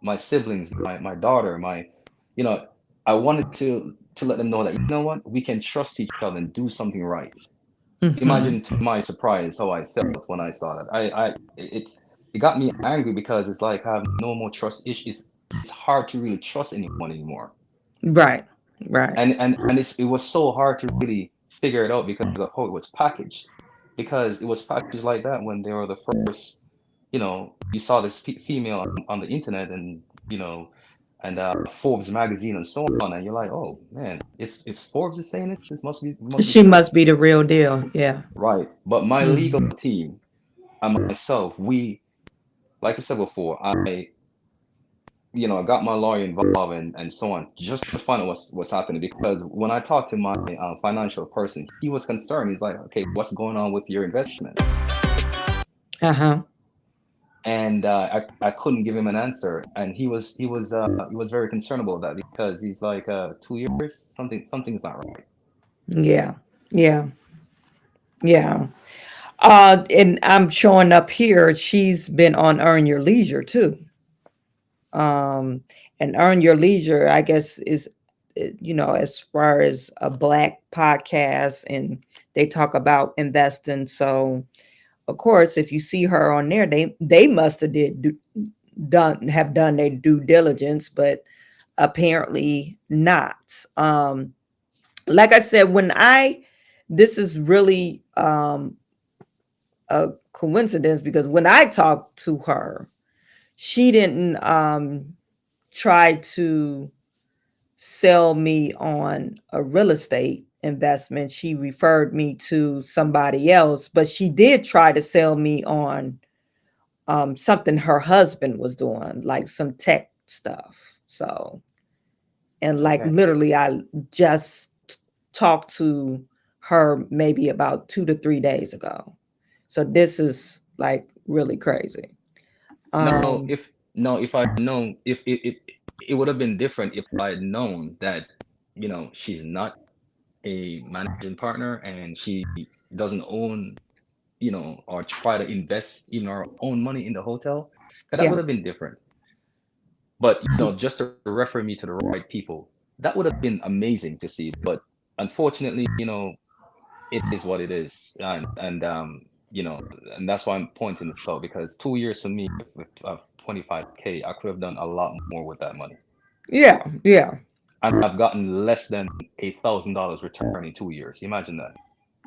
my siblings, my daughter, you know, I wanted to let them know that what, we can trust each other and do something right. Mhm. Imagine to my surprise how I felt when I saw that. It got me angry because it's like I have no more trust issues. It's hard to really trust anyone anymore. Right. Right. And it was so hard to really figure it out because of how it was packaged. Because it was packaged like that when they were the first, you saw this female on the internet and and Forbes magazine and so on, and you're like, oh man, if Forbes is saying it, this must be She true. must be the real deal. Yeah. Right. But my legal Mhm. team and myself, we, like I said before, I got my lawyer involved and so on, just to find out what's happening. Because when I talked to my financial person, he was concerned. He's like, okay, what's going on with your investment? Uh-huh. And I couldn't give him an answer, and he was very concerned about that because he's like, 2 years, something's not right. Yeah. Yeah. Yeah. And I'm showing up here. She's been on Earn Your Leisure too. And Earn Your Leisure, I guess, is as far as a black podcast, and they talk about investing. So of course, if you see her on there, they must have done their due diligence, but apparently not. Like I said, this is really a coincidence, because when I talked to her, she didn't try to sell me on a real estate investment. She referred me to somebody else, but she did try to sell me on something her husband was doing, like some tech stuff. So, and like Okay. literally, I just talked to her maybe about 2 to 3 days ago. So this is like really crazy. No, Um, if I'd known, if it would have been different if I had known that, she's not a managing partner and she doesn't own, or try to invest even our own money in the hotel, that yeah. would have been different. But just to refer me to the right people, that would have been amazing to see. But unfortunately, it is what it is, and that's why I'm pointing this out, because 2 years for me with 25K, I could have done a lot more with that money, Yeah. Yeah. and I've gotten less than $8,000 return in 2 years. Imagine that,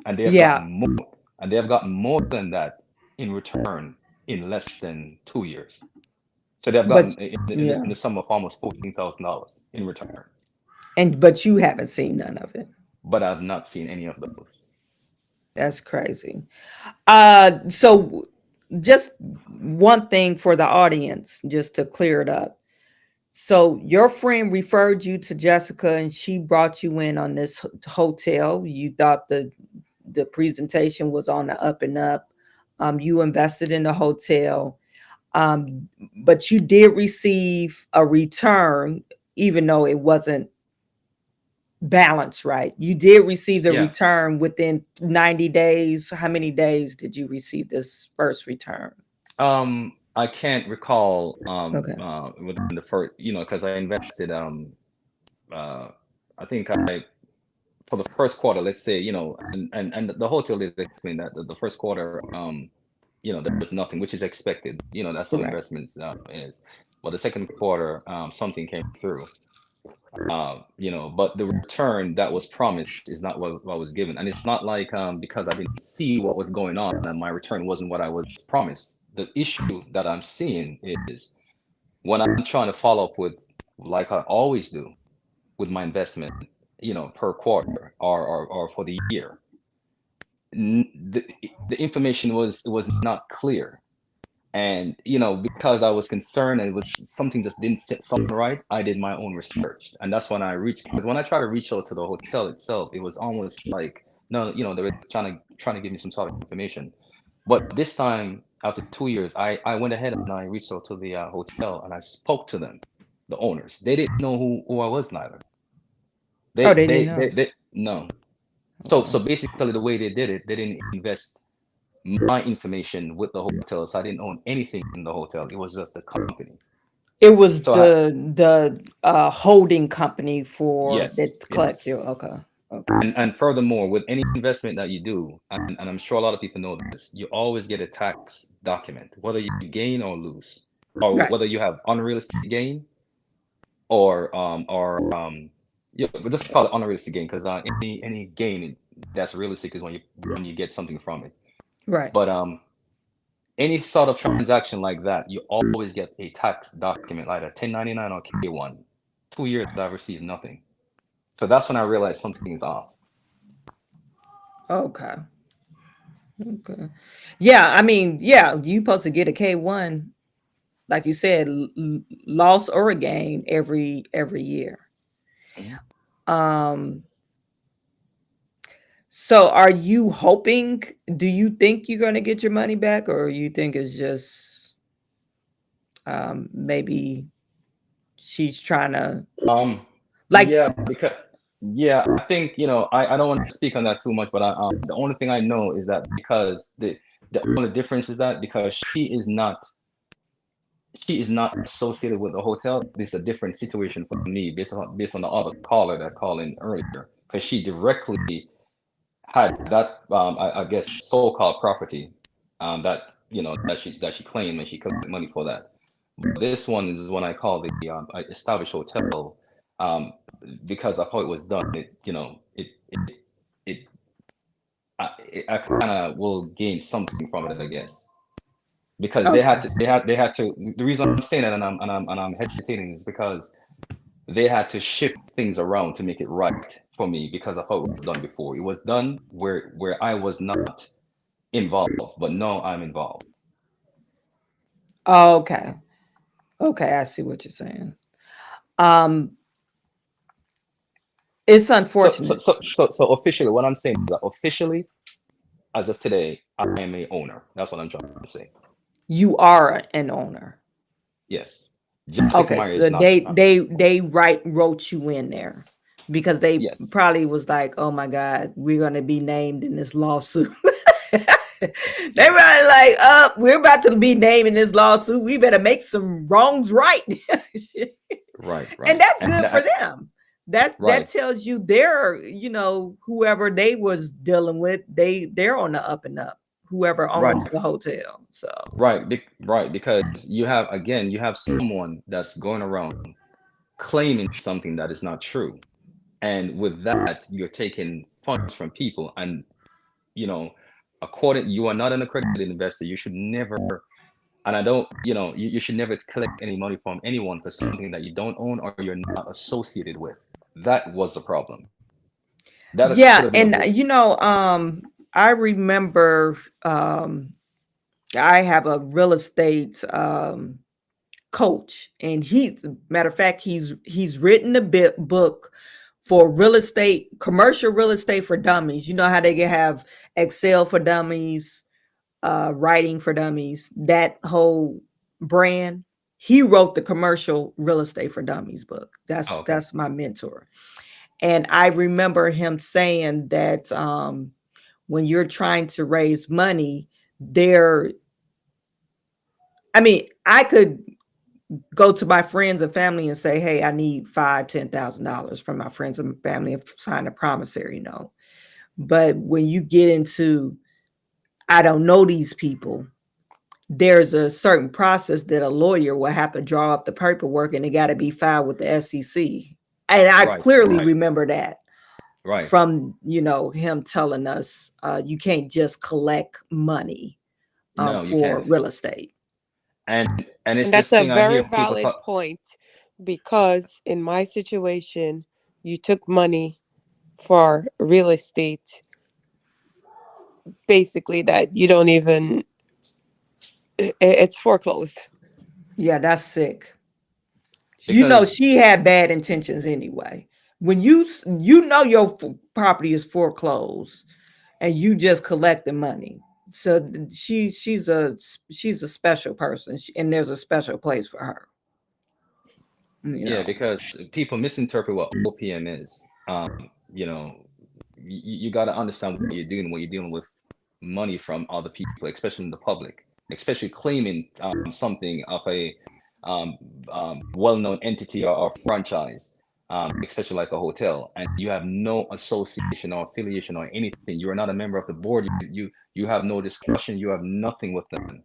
and they have Yeah. gotten more, than that in return in less than 2 years. So they have But gotten in yeah. the sum of almost $14,000 in return, But you haven't seen none of it. but I've not seen any of those. That's crazy. So just one thing for the audience, just to clear it up. So your friend referred you to Jessica, and she brought you in on this hotel. You thought the presentation was on the up and up. You invested in the hotel, but you did receive a return, even though it wasn't balanced right. You did receive the Yeah. return within 90 days. How many days did you receive this first return? I can't recall Okay. within the first, because I invested uh I think I for the first quarter, let's say, and the hotel did explain that the first quarter, there was nothing, which is expected. That's how Right. investments is. But the second quarter, something came through. But the return that was promised is not what was given. And it's not like because I didn't see what was going on and my return wasn't what I was promised. The issue that I'm seeing is when I'm trying to follow up with, like I always do, with my investment, per quarter or for the year, the information was not clear. And because I was concerned and it was something just didn't sound right, I did my own research, and that's when I reached. Because when I tried to reach out to the hotel itself, it was almost like no, they were trying to give me some sort of information. But this time, after 2 years, I went ahead and I reached out to the hotel and I spoke to them, the owners. They didn't know who I was neither. Oh, they didn't know. They no. So basically the way they did it, they didn't invest my information with the hotel. So I didn't own anything in the hotel. It was just the company. It was So the holding company for yes, that collect yes. you. Okay. And furthermore, with any investment that you do, and I'm sure a lot of people know this, you always get a tax document, whether you gain or lose, or Right. whether you have unrealistic gain or yeah, but just call it unrealistic gain because any gain that's realistic is when you get something from it. Right. But any sort of transaction like that, you always get a tax document, either 1099 or K1. 2 years I've received nothing. So that's when I realized something is off. Okay. Okay. Yeah, I mean, yeah, you supposed to get a K1, like you said, loss or a gain every year. So are you hoping, do you think you're going to get your money back, or you think it's just maybe she's trying to like yeah, I think, I don't want to speak on that too much, but the only thing I know is that because the only difference is that because she is not associated with the hotel, this is a different situation for me based on the other caller that called in earlier, because she directly had that I guess so-called property that that she claimed, and she collected money for that. But this one is one I call the established hotel, because of how it was done. I kind of will gain something from it, I guess, because they had to. The reason I'm saying that and I'm hesitating is because they had to shift things around to make it right for me because of how it was done before. It was done where I was not involved, but now I'm involved. Okay. Okay, I see what you're saying. It's unfortunate. So officially, what I'm saying is that officially, as of today, I am a owner. That's what I'm trying to say. You are an owner. Yes. Okay, so they wrote you in there because they probably was like, oh my God, we're gonna be named in this lawsuit. They were like, we're about to be named in this lawsuit. We better make some wrongs right. Right. And that's good for them. That tells you they're, whoever they was dealing with, they're on the up and up. Whoever owns the hotel. So right, because you have someone that's going around claiming something that is not true, and with that you're taking funds from people, and you are not an accredited investor. You should never, and I don't, you should never collect any money from anyone for something that you don't own or you're not associated with. That was the problem. Yeah, and I remember I have a real estate coach, and matter of fact, he's written a book for real estate, commercial real estate for dummies. You know how they have Excel for dummies, writing for dummies, that whole brand. He wrote the commercial real estate for dummies book. That's my mentor. And I remember him saying that when you're trying to raise money, I could go to my friends and family and say, hey, I need $5,000-$10,000 from my friends and family and sign a promissory note. But when you get into, I don't know these people, there's a certain process that a lawyer will have to draw up the paperwork, and it got to be filed with the SEC. And I clearly remember that from, him telling us, you can't just collect money for real estate. And that's a very valid point, because in my situation, you took money for real estate, basically, that you don't even, it's foreclosed. Yeah, that's sick. Because she had bad intentions anyway. When your property is foreclosed and you just collect the money, So she's a special person, and there's a special place for her. Yeah, because people misinterpret what OPM is. You know, you got to understand what you're doing when you're dealing with money from other people, especially in the public, especially claiming something of a well-known entity or franchise, especially like a hotel, and you have no association or affiliation or anything. You are not a member of the board. You have no discussion. You have nothing with them,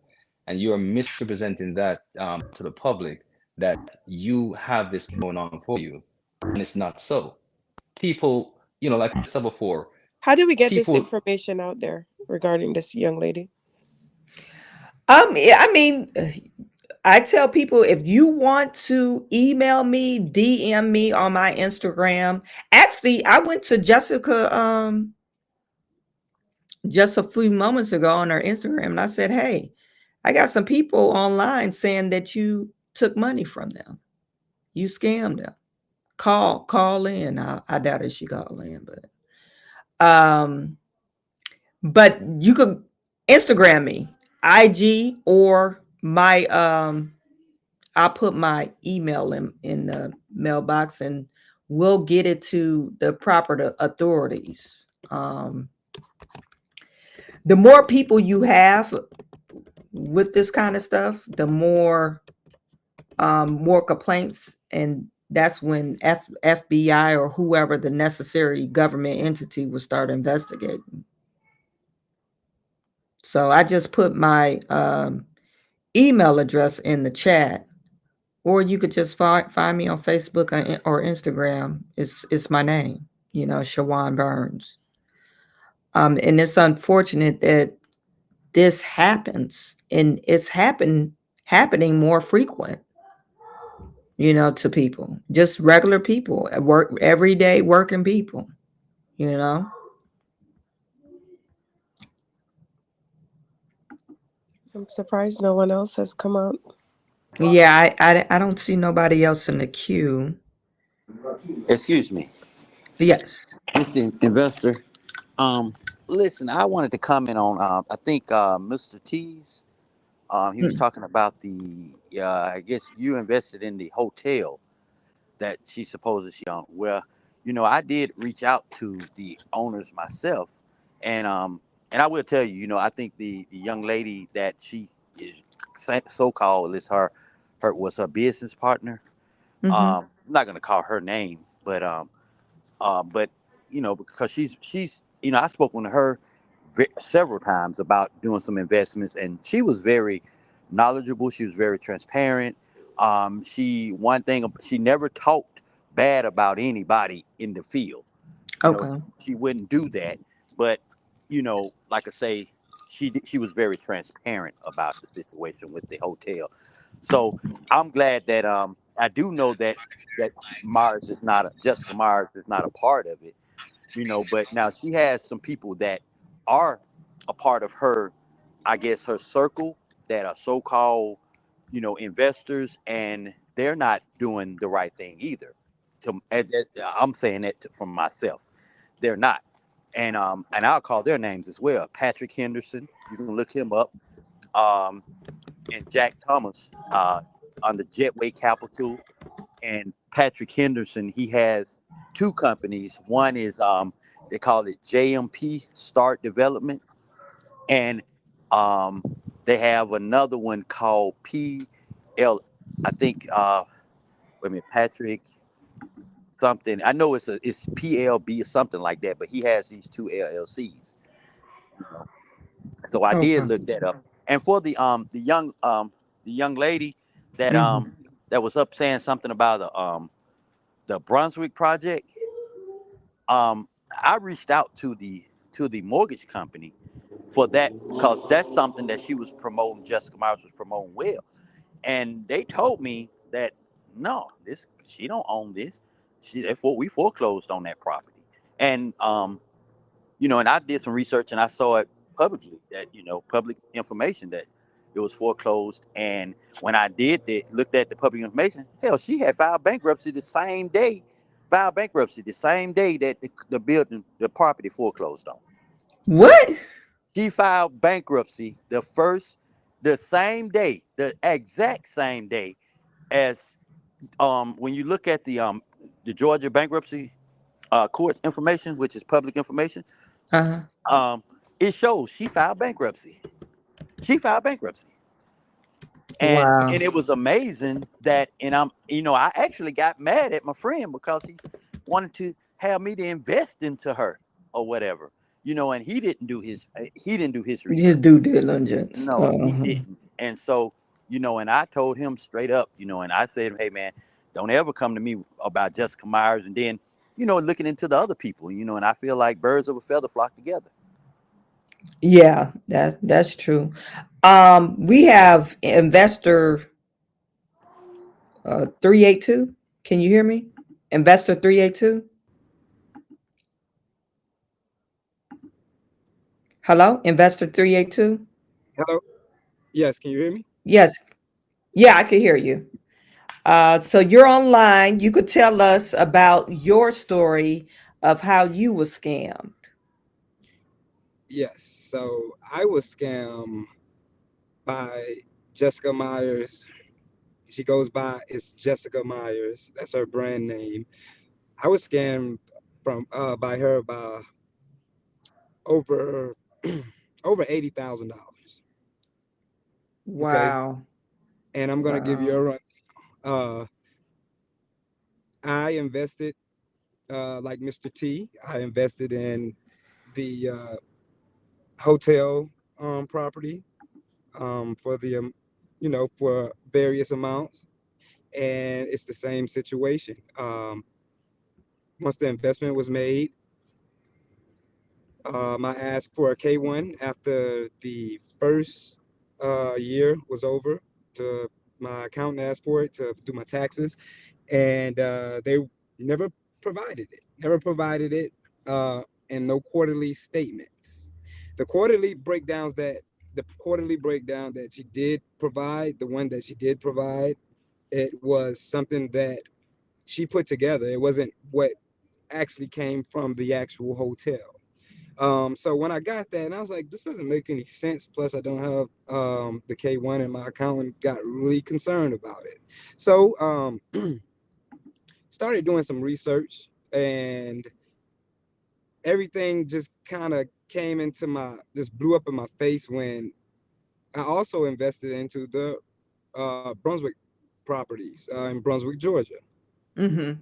and you are misrepresenting that to the public that you have this going on for you, and it's not so. People, like I said before, How do we get this people. information out there regarding this young lady? I mean, I tell people, if you want to email me, DM me on my Instagram. Actually, I went to Jessica just a few moments ago on her Instagram, and I said, hey, I got some people online saying that you took money from them. You scammed them. Call in. I doubt if she called in, but you could Instagram me, IG, or my I'll put my email in the mailbox, and we'll get it to the proper authorities. The more people you have with this kind of stuff, the more complaints, and that's when FBI or whoever the necessary government entity will start investigating. So I just put my email address in the chat, or you could just find me on Facebook or Instagram. It's my name, Chawanne Burns. And it's unfortunate that this happens, and it's happening more frequent, to people, just regular people at work, everyday working people, I'm surprised no one else has come out. Yeah, I don't see nobody else in the queue. Excuse me. Yes. Mr. Investor. Listen, I wanted to comment on I think Mr. T's. He was talking about I guess you invested in the hotel that she supposes she owned. Well, I did reach out to the owners myself, and I will tell you, I think the young lady that she is so-called is her was her business partner. I'm not gonna call her name, but because she's I spoke with her several times about doing some investments, and she was very knowledgeable. She was very transparent. She never talked bad about anybody in the field. Okay. She wouldn't do that, but like I say, she was very transparent about the situation with the hotel. So I'm glad that I do know that Jessica Myers is not a part of it, but now she has some people that are a part of her, I guess, her circle, that are so-called, investors, and they're not doing the right thing either. I'm saying that from myself. They're not. And I'll call their names as well. Patrick Henderson, you can look him up. And Jack Thomas on the Jetway Capital. And Patrick Henderson, he has two companies. One is they call it JMP Start Development, and they have another one called PL. I think wait a minute, Patrick something. I know it's PLB or something like that, but he has these two LLCs. So I did look that up. And for the young lady that that was up saying something about the Brunswick project, I reached out to the mortgage company for that, because that's something that she was promoting. Jessica Myers was promoting well, and they told me that no, she don't own this. We foreclosed on that property, and and I did some research, and I saw it publicly, that public information, that it was foreclosed. And when I looked at the public information, hell, she had filed bankruptcy the same day. That the property foreclosed on. What? She filed bankruptcy the same day, the exact same day as when you look at the Georgia bankruptcy court's information, which is public information, Uh-huh. it shows she filed bankruptcy. She filed bankruptcy. And Wow. it was amazing that, and I actually got mad at my friend because he wanted to have me to invest into her or whatever, and he didn't do his His research. due diligence. No, he Uh-huh. didn't. And so, and I told him straight up, and I said, hey man, don't ever come to me about Jessica Myers, and then, looking into the other people, and I feel like birds of a feather flock together. Yeah, that's true. We have investor 382. Can you hear me? Investor 382. Hello, investor 382. Hello. Yes, can you hear me? Yes. Yeah, I can hear you. So you're online. You could tell us about your story of how you were scammed. Yes. So I was scammed by Jessica Myers. She goes by it's Jessica Myers. That's her brand name. I was scammed from by her by over over $80,000. Okay. Wow. And I'm gonna give you Wow. a run. Uh I invested like Mr. T. I invested in the hotel property for the for various amounts, and it's the same situation. Once the investment was made, I asked for a K1 after the first year was over. To my accountant asked for it to do my taxes, and they never provided it. Never provided it, and no quarterly statements. The quarterly breakdowns that the quarterly breakdown that she did provide, the one that she did provide, it was something that she put together. It wasn't what actually came from the actual hotel. So when I got that, and I was like, this doesn't make any sense. Plus, I don't have the K1, and my accountant got really concerned about it. So started doing some research, and everything just kind of came into just blew up in my face when I also invested into the Brunswick properties in Brunswick, Georgia. Mm-hmm.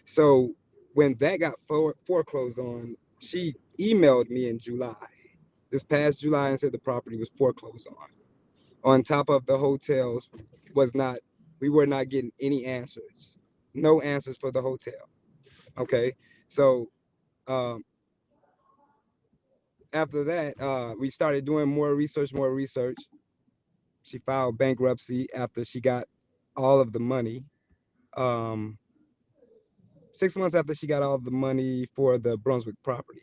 So when that got foreclosed on, she emailed me in July, this past July, and said the property was foreclosed on. On top of the hotels we were not getting any answers, no answers for the hotel. Okay, so um, after that, we started doing more research, more research. She filed bankruptcy after she got all of the money. Um, 6 months after she got all of the money for the Brunswick property.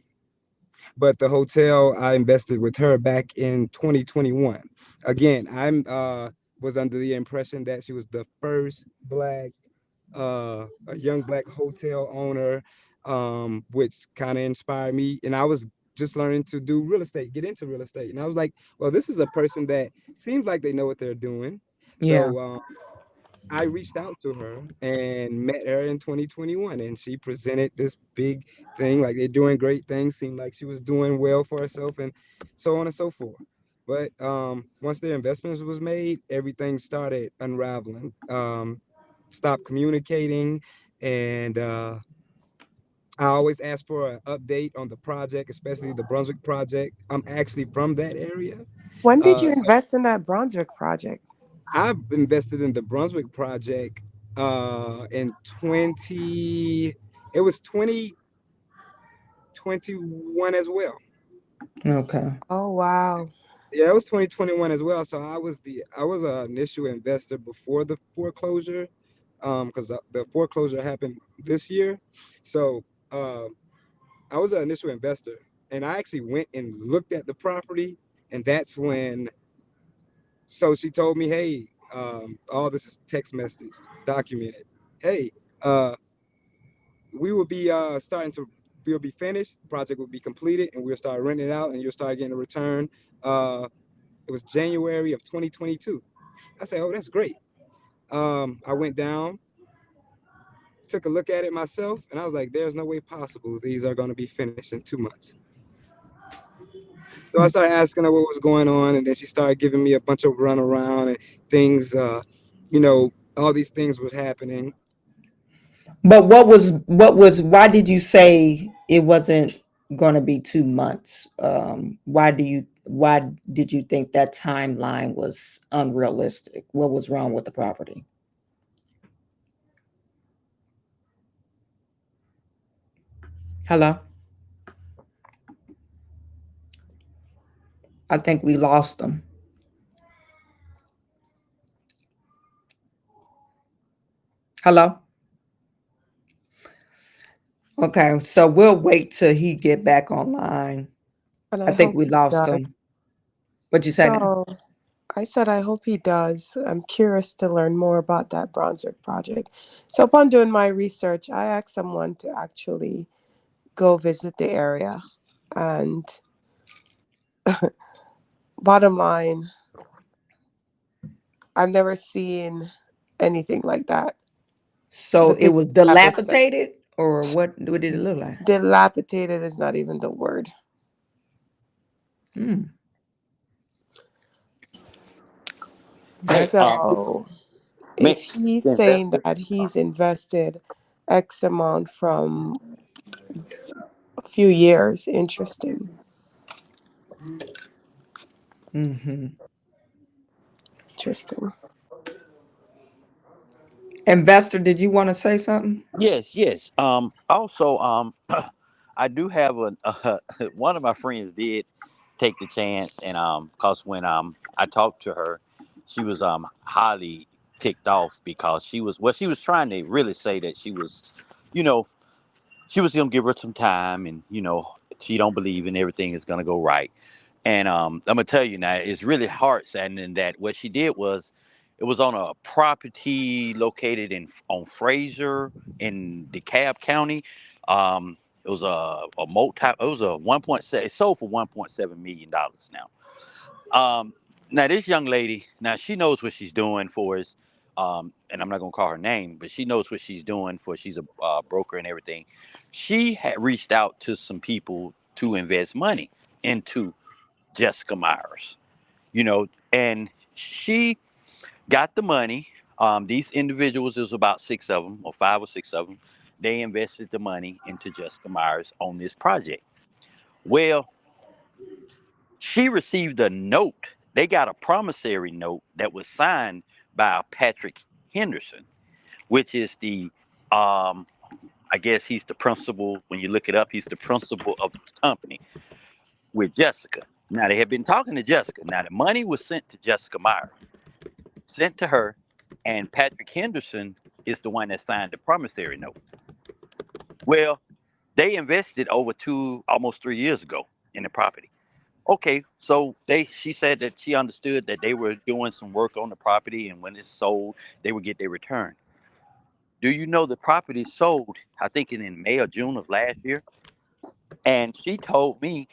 But the hotel, I invested with her back in 2021. Again, I was under the impression that she was the first a young black hotel owner, which kind of inspired me. And I was just learning to do real estate, get into real estate. And I was like, well, this is a person that seems like they know what they're doing. Yeah. So I reached out to her and met her in 2021, and she presented this big thing, like they're doing great things, seemed like she was doing well for herself, and so on and so forth. But once the investments was made, everything started unraveling. Stopped communicating, and I always ask for an update on the project, especially the Brunswick project. I'm actually from that area. When did you So invest in that Brunswick project? I've invested in the Brunswick project in 2021 as well. Okay. Oh, wow. Yeah, it was 2021 as well. So I was an initial investor before the foreclosure, because the foreclosure happened this year. So uh, I was an initial investor, and I actually went and looked at the property, and that's when. So she told me, hey, all this is text message documented. Hey, we will be starting to we'll be finished, the project will be completed, and we'll start renting it out, and you'll start getting a return. It was January of 2022. I said, oh, that's great. I went down, took a look at it myself, and I was like, there's no way possible these are going to be finished in 2 months. So I started asking her what was going on, and then she started giving me a bunch of runaround and things, all these things were happening. But why did you say it wasn't going to be 2 months? Why did you think that timeline was unrealistic? What was wrong with the property? Hello? I think we lost them. Hello? Okay, so we'll wait till he get back online. And I think hope we he lost does. him. What'd you say now? So I said I hope he does. I'm curious to learn more about that Brunswick project. So upon doing my research, I asked someone to actually go visit the area. And bottom line, I've never seen anything like that. So The it was pictures I was sent- dilapidated, or what did it look like? Dilapidated is not even the word. Hmm. So if he's saying that he's invested X amount from a few years, interesting. Mm-hmm. Interesting. Investor, did you want to say something? Yes. Also, I do have one of my friends did take the chance, and cause when I talked to her, she was highly ticked off because she was trying to really say that she was, you know, she was gonna give her some time, and she don't believe in everything is gonna go right. And I'm gonna tell you now, it's really heart saddening that what she did was, it was on a property located on Fraser in DeKalb County. It was it was a 1.7. It sold for $1.7 million now. Now this young lady, now she knows what she's doing for us. And I'm not gonna call her name, but she knows what she's doing for. She's a broker and everything. She had reached out to some people to invest money into Jessica Myers, and she got the money. These individuals, there was about 6 of them, or 5 or 6 of them. They invested the money into Jessica Myers on this project. Well, she received a note. They got a promissory note that was signed by Patrick Henderson, which is I guess he's the principal. When you look it up, he's the principal of this company with Jessica. Now, they had been talking to Jessica. Now, the money was sent to Jessica Myers, sent to her, and Patrick Henderson is the one that signed the promissory note. Well, they invested over almost 3 years ago in the property. Okay, so she said that she understood that they were doing some work on the property, and when it's sold, they would get their return. Do you know the property sold, I think in May or June of last year? And she told me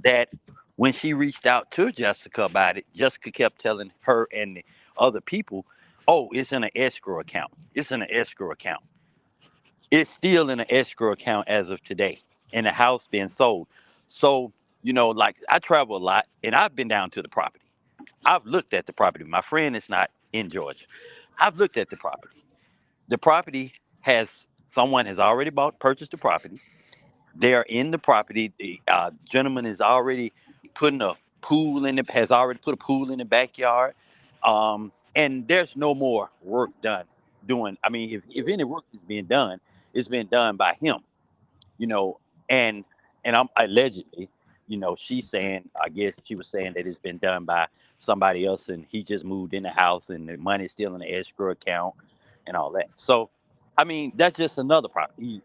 that when she reached out to Jessica about it, Jessica kept telling her and the other people, oh, it's in an escrow account. It's in an escrow account. It's still in an escrow account as of today, and the house being sold. So, like I travel a lot, and I've been down to the property. I've looked at the property. My friend is not in Georgia. I've looked at the property. The property someone has already purchased the property. They're in the property. The gentleman is already has already put a pool in the backyard. And there's no more work done I mean, if any work is being done, it's been done by him, you know, and I'm allegedly, she's saying, I guess she was saying that it's been done by somebody else, and he just moved in the house and the money's still in the escrow account and all that. So, I mean, that's just another piece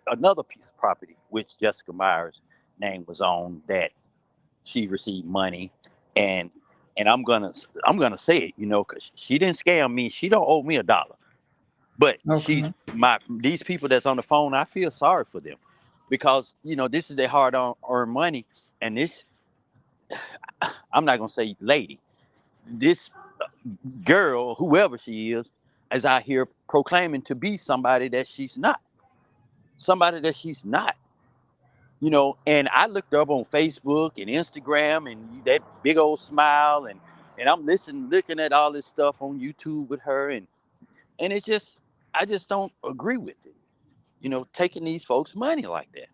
of property which Jessica Myers' name was on, that she received money, and I'm gonna say it, because she didn't scam me. She don't owe me $1, but Okay. these people that's on the phone, I feel sorry for them. because this is their hard-earned money, and this, I'm not gonna say lady, this girl, whoever she is out here proclaiming to be somebody that she's not, somebody that she's not. And I looked her up on Facebook and Instagram, and that big old smile, and I'm looking at all this stuff on YouTube with her, and it's just, I just don't agree with it. Taking these folks' money like that.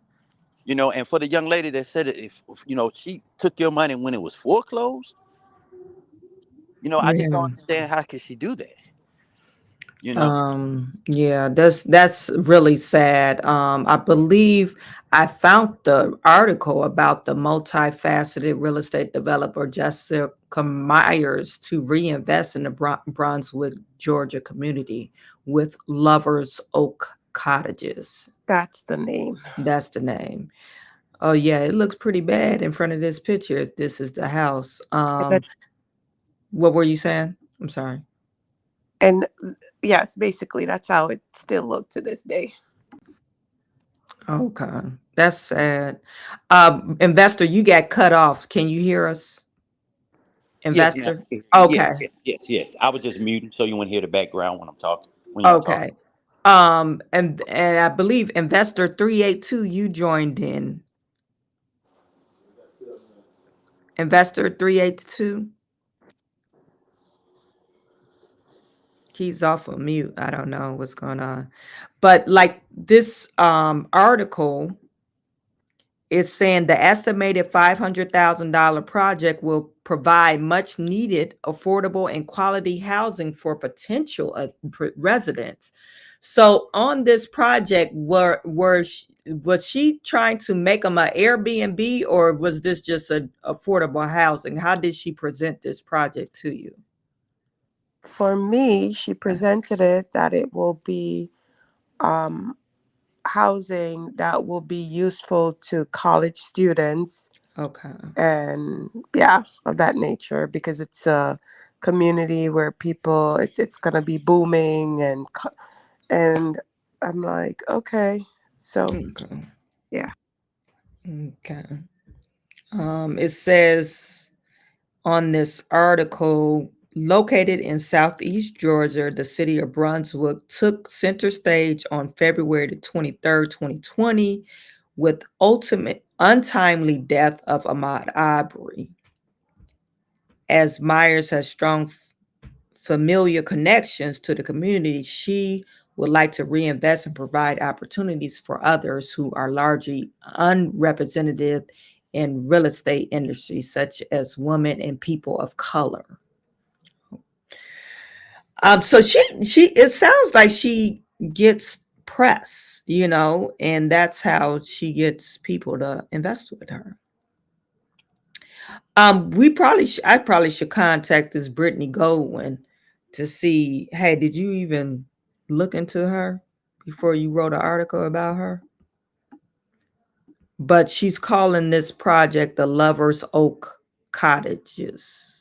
And for the young lady that said it, if she took your money when it was foreclosed, I just don't Yeah. understand how could she do that. Yeah, that's really sad. I believe I found the article about the multifaceted real estate developer Jessica Myers to reinvest in the Brunswick, Georgia community with Lovers Oak Cottages. That's the name. That's the name. Oh yeah, it looks pretty bad in front of this picture if this is the house. What were you saying? I'm sorry. And yes, basically that's how it still looked to this day. Okay, that's sad. Investor, you got cut off. Can you hear us? Yes, ma'am. Investor? Okay. Yes. I was just muting so you wouldn't hear the background when I'm talking. When y'all talking. Okay. And I believe Investor 382, you joined in. Investor 382. He's off of mute. I don't know what's going on. But like this article is saying the estimated $500,000 project will provide much needed, affordable, and quality housing for potential residents. So on this project, was she trying to make them an Airbnb, or was this just an affordable housing? How did she present this project to you? For me, she presented it that it will be housing that will be useful to college students. Okay. And yeah, of that nature, because it's a community where people, it's going to be booming, and I'm like, okay. So Okay. yeah. Okay. It says on this article, located in Southeast Georgia, the city of Brunswick took center stage on February the 23rd, 2020, with ultimate untimely death of Ahmaud Arbery. As Myers has strong familiar connections to the community, she would like to reinvest and provide opportunities for others who are largely unrepresented in real estate industry, such as women and people of color. So she it sounds like she gets press, and that's how she gets people to invest with her. I probably should contact this Brittany Goldwyn to see, hey, did you even look into her before you wrote an article about her? But she's calling this project the Lovers Oak Cottages.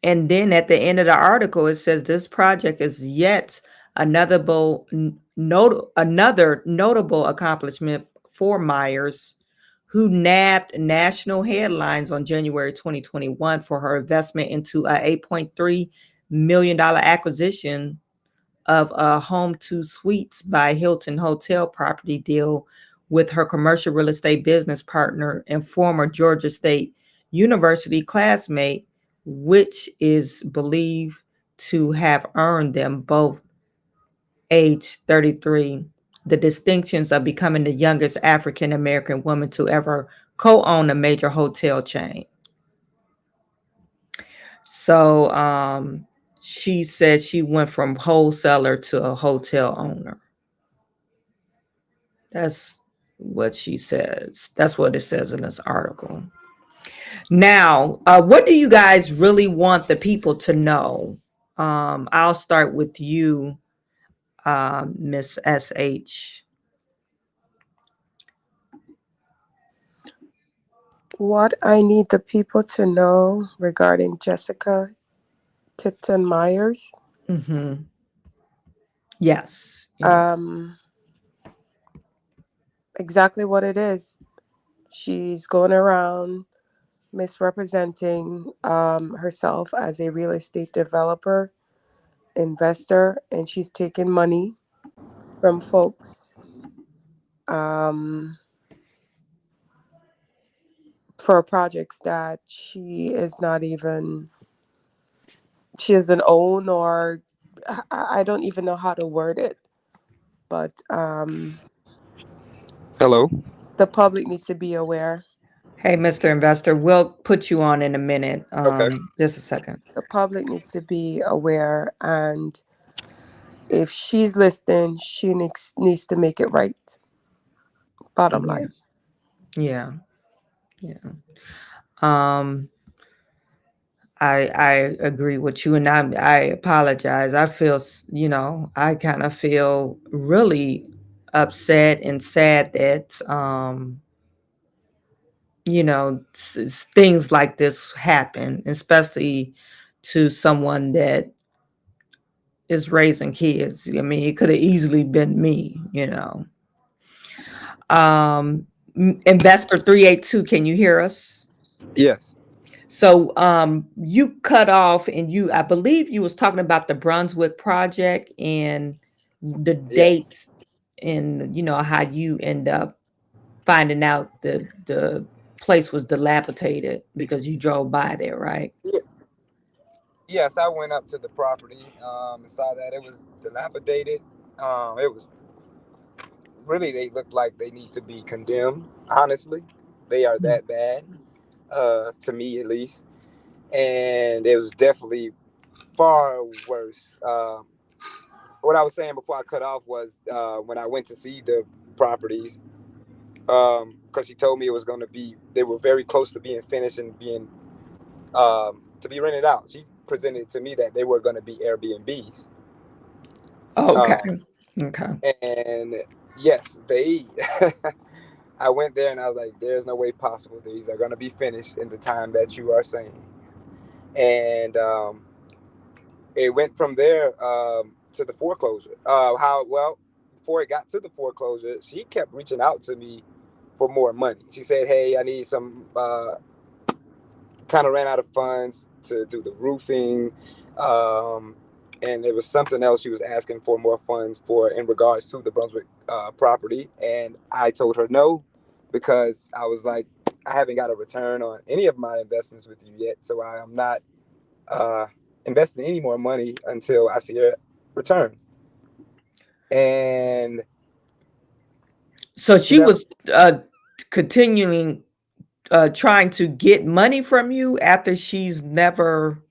And then at the end of the article, it says this project is yet another notable accomplishment for Myers, who nabbed national headlines on January 2021 for her investment into a $8.3 million acquisition of a Home 2 Suites by Hilton hotel property deal with her commercial real estate business partner and former Georgia State University classmate, which is believed to have earned them both age 33 the distinctions of becoming the youngest African American woman to ever co-own a major hotel chain. So she said she went from wholesaler to a hotel owner. That's what she says. That's what it says in this article. Now, what do you guys really want the people to know? I'll start with you, Miss SH. What I need the people to know regarding Jessica Tipton Myers. Mm-hmm. Yes. Yeah. exactly what it is. She's going around misrepresenting herself as a real estate developer, investor, and she's taking money from folks um, for projects that she doesn't own, or I don't even know how to word it, but Hello. the public needs to be aware. Hey, Mr. Investor, we'll put you on in a minute. Okay. Just a second. The public needs to be aware, and if she's listening, she needs to make it right. Bottom Yeah. line. Yeah. Yeah. Um, I agree with you, and I apologize. I feel, I kind of feel really upset and sad that things like this happen, especially to someone that is raising kids. I mean, it could have easily been me. Investor 382, can you hear us? Yes. So you cut off, and I believe you was talking about the Brunswick project and the Yes. dates, and how you end up finding out the place was dilapidated because you drove by there, right? Yes, I went up to the property and saw that it was dilapidated. It was really, they look like they need to be condemned. Honestly, they are that bad, to me at least. And it was definitely far worse. What I was saying before I cut off was when I went to see the properties, because she told me it was going to be, they were very close to being finished and being to be rented out. She presented to me that they were going to be Airbnbs. Okay. Okay. And yes, they. I went there and I was like, "There's no way possible these are going to be finished in the time that you are saying." And it went from there to the foreclosure. Before it got to the foreclosure, she kept reaching out to me for more money. She said, "Hey, I need some." Kind of ran out of funds to do the roofing, and there was something else she was asking for more funds for in regards to the Brunswick property, and I told her no, because I was like, I haven't got a return on any of my investments with you yet, so I am not investing any more money until I see a return. And So she was continuing trying to get money from you after she's never.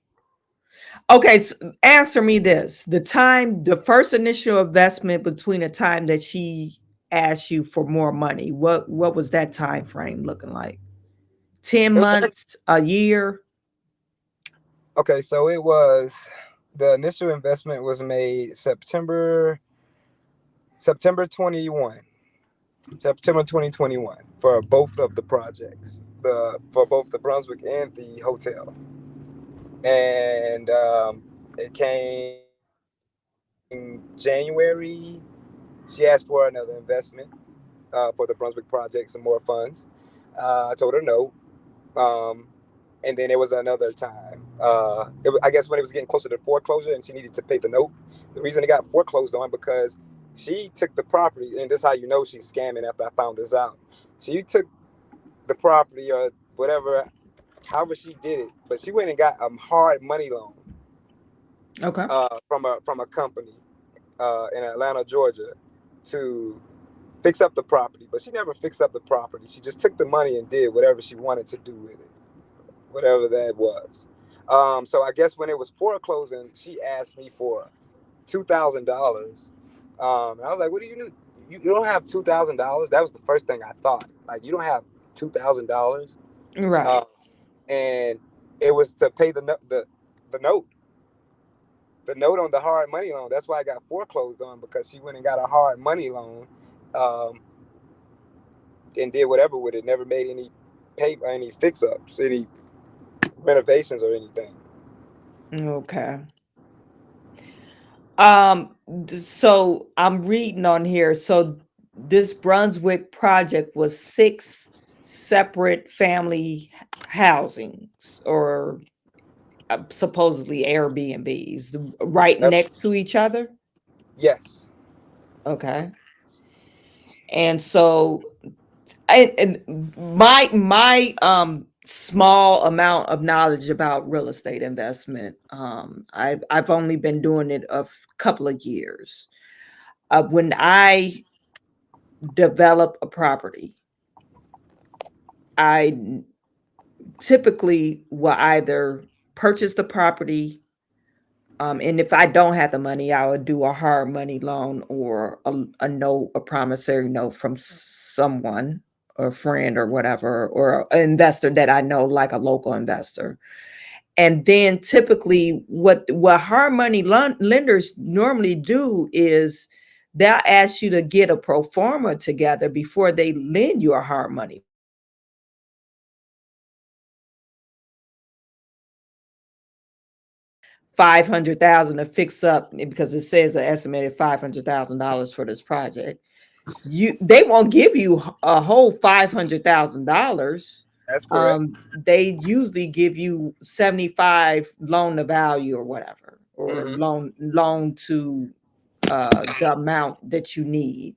Okay, so answer me this: the first initial investment between the time that she asked you for more money, what was that time frame looking like? 10 months, a year? Okay, so it was, the initial investment was made September 21. September 2021 for both of the projects, for both the Brunswick and the hotel. And it came January. She asked for another investment for the Brunswick project, some more funds. I told her no. And then it was another time. I guess when it was getting closer to foreclosure and she needed to pay the note. The reason it got foreclosed on, because she took the property, and this is how you know she's scamming after I found this out. She took the property or whatever, however she did it, but she went and got a hard money loan. Okay. From a company in Atlanta, Georgia, to fix up the property. But she never fixed up the property. She just took the money and did whatever she wanted to do with it, whatever that was. So I guess when it was foreclosing, she asked me for $2,000. And I was like, "What do you do? You don't have $2,000?" That was the first thing I thought. Like, you don't have $2,000? Right. And it was to pay the note, the note on the hard money loan. That's why I got foreclosed on, because she went and got a hard money loan, and did whatever with it. Never made any fix ups, any renovations or anything. Okay. So I'm reading on here. So this Brunswick project was 6 separate family housings, or supposedly Airbnbs, right next to each other? Yes. Okay. And so and my small amount of knowledge about real estate investment, I've only been doing it a couple of years. When I develop a property, I typically will either purchase the property, and if I don't have the money, I would do a hard money loan or a note, a promissory note from someone, or a friend or whatever, or an investor that I know, like a local investor. And then typically what hard money lenders normally do is they'll ask you to get a pro forma together before they lend you a hard money. $500,000 to fix up, because it says an estimated $500,000 for this project. They won't give you a whole $500,000. That's correct. They usually give you 75 loan to value or whatever, or loan to the amount that you need.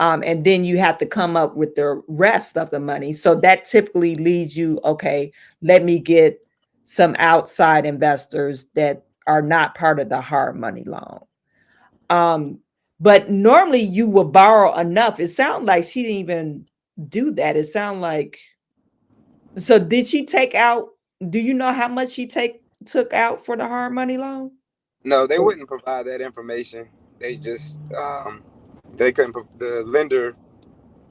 And then you have to come up with the rest of the money. So that typically leads you, okay, let me get some outside investors that are not part of the hard money loan. But normally you will borrow enough. It sounds like she didn't even do that. It sounds like, so did she take out, do you know how much she took out for the hard money loan? No, they wouldn't provide that information. They just they couldn't. The lender,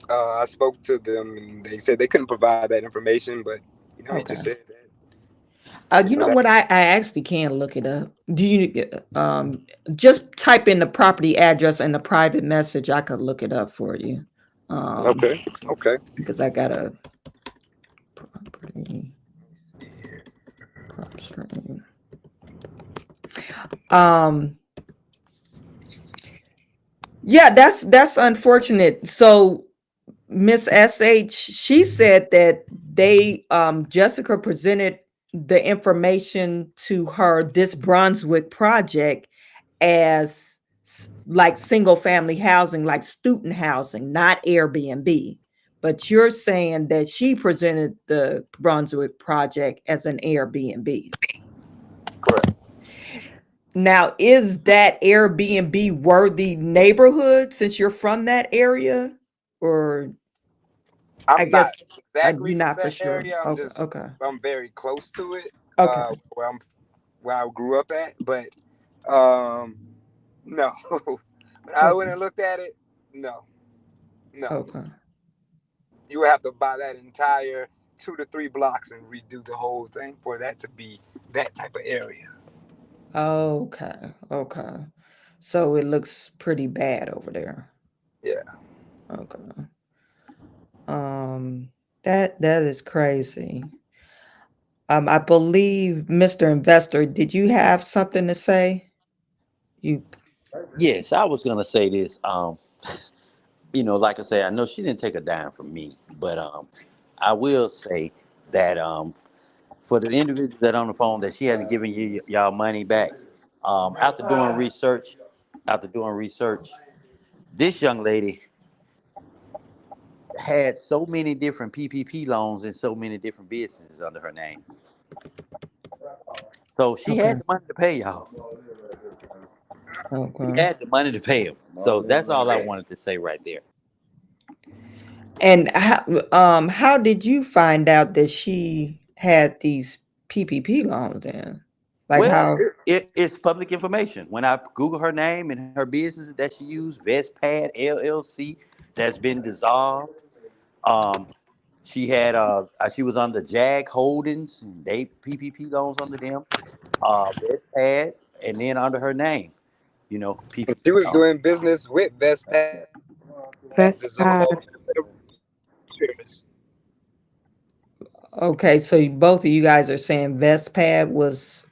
I spoke to them and they said they couldn't provide that information, but he just said that. You know what? I actually can look it up. Do you just type in the property address and the private message? I could look it up for you. Okay. Because I got a property. Yeah, that's unfortunate. So Miss SH, she said that they Jessica presented the information to her, this Brunswick project, as like single family housing, like student housing, not Airbnb. But you're saying that she presented the Brunswick project as an Airbnb. Correct. Now, is that Airbnb worthy neighborhood since you're from that area? Or I'm not exactly you're from not for that sure. area. I'm Okay, okay. I'm very close to it. Okay. Where I grew up at, but no. When I went and looked at it, no. Okay. You would have to buy that entire 2 to 3 blocks and redo the whole thing for that to be that type of area. Okay. So it looks pretty bad over there. Yeah. Okay. That is crazy. I believe, Mr. Investor, did you have something to say? Yes, I was gonna say this. Like I say, I know she didn't take a dime from me, but I will say that for the individuals that on the phone that she hasn't given y'all money back, after doing research, this young lady had so many different PPP loans and so many different businesses under her name. So she had the money to pay y'all. Okay. She had the money to pay them. So that's all I wanted to say right there. And how did you find out that she had these PPP loans then? It's public information. When I Google her name and her business that she used, Vestpad LLC, that's been dissolved. She had she was under Jag Holdings, and they PPP loans under them. Vestpad, and then under her name, PPP. She was doing business with Vestpad. Okay, so both of you guys are saying Vestpad was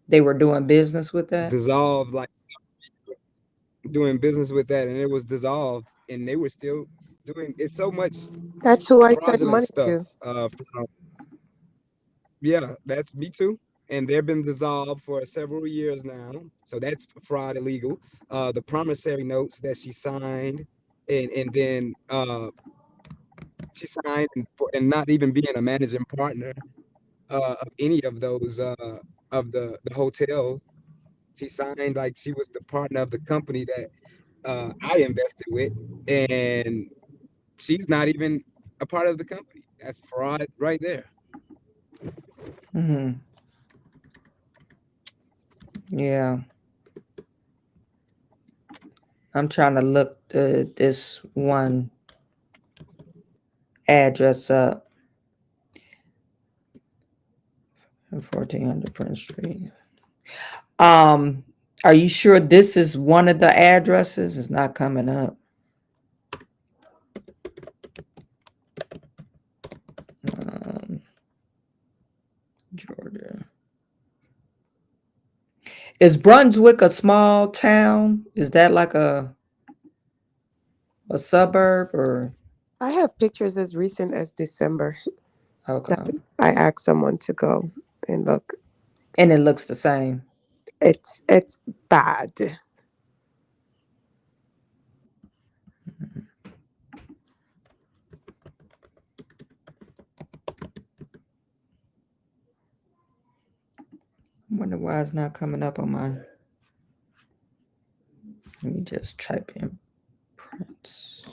they were doing business with that? Dissolved, like doing business with that, and it was dissolved, and they were still doing it's so much That's who I sent fraudulent money stuff. to. Yeah, that's me too. And they've been dissolved for several years now. So that's fraud illegal. The promissory notes that she signed and then she signed and not even being a managing partner of any of those of the hotel. She signed like she was the partner of the company that I invested with, and she's not even a part of the company. That's fraud right there. Hmm. Yeah. I'm trying to look this one address up. 1400 Prince Street. Are you sure this is one of the addresses? It's not coming up. Georgia. Is Brunswick a small town? Is that like a suburb or? I have pictures as recent as December Okay. that I asked someone to go and look. And it looks the same. It's bad. I wonder why it's not coming up on mine. Let me just type in Prince.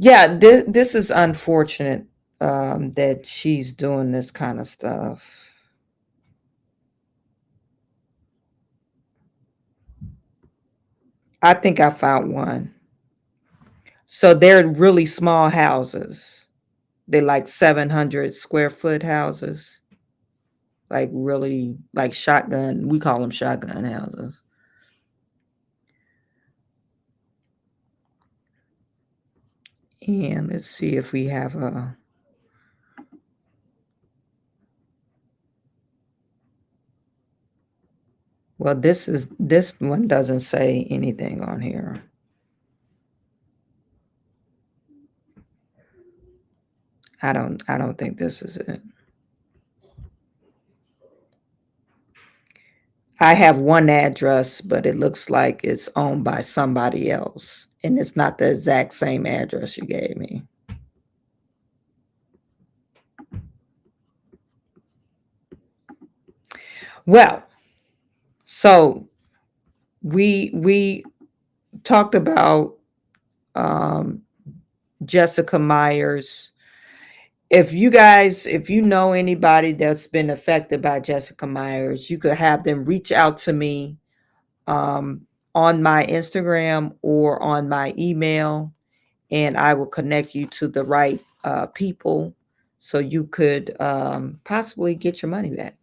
Yeah, this is unfortunate that she's doing this kind of stuff. I think I found one. So they're really small houses. They're like 700 square foot houses. Like really like shotgun. We call them shotgun houses. And let's see if we have a. Well, this one doesn't say anything on here. I don't think this is it. I have one address, but it looks like it's owned by somebody else, and it's not the exact same address you gave me. Well, so we talked about Jessica Myers. If you know anybody that's been affected by Jessica Myers, you could have them reach out to me on my Instagram or on my email, and I will connect you to the right people so you could possibly get your money back.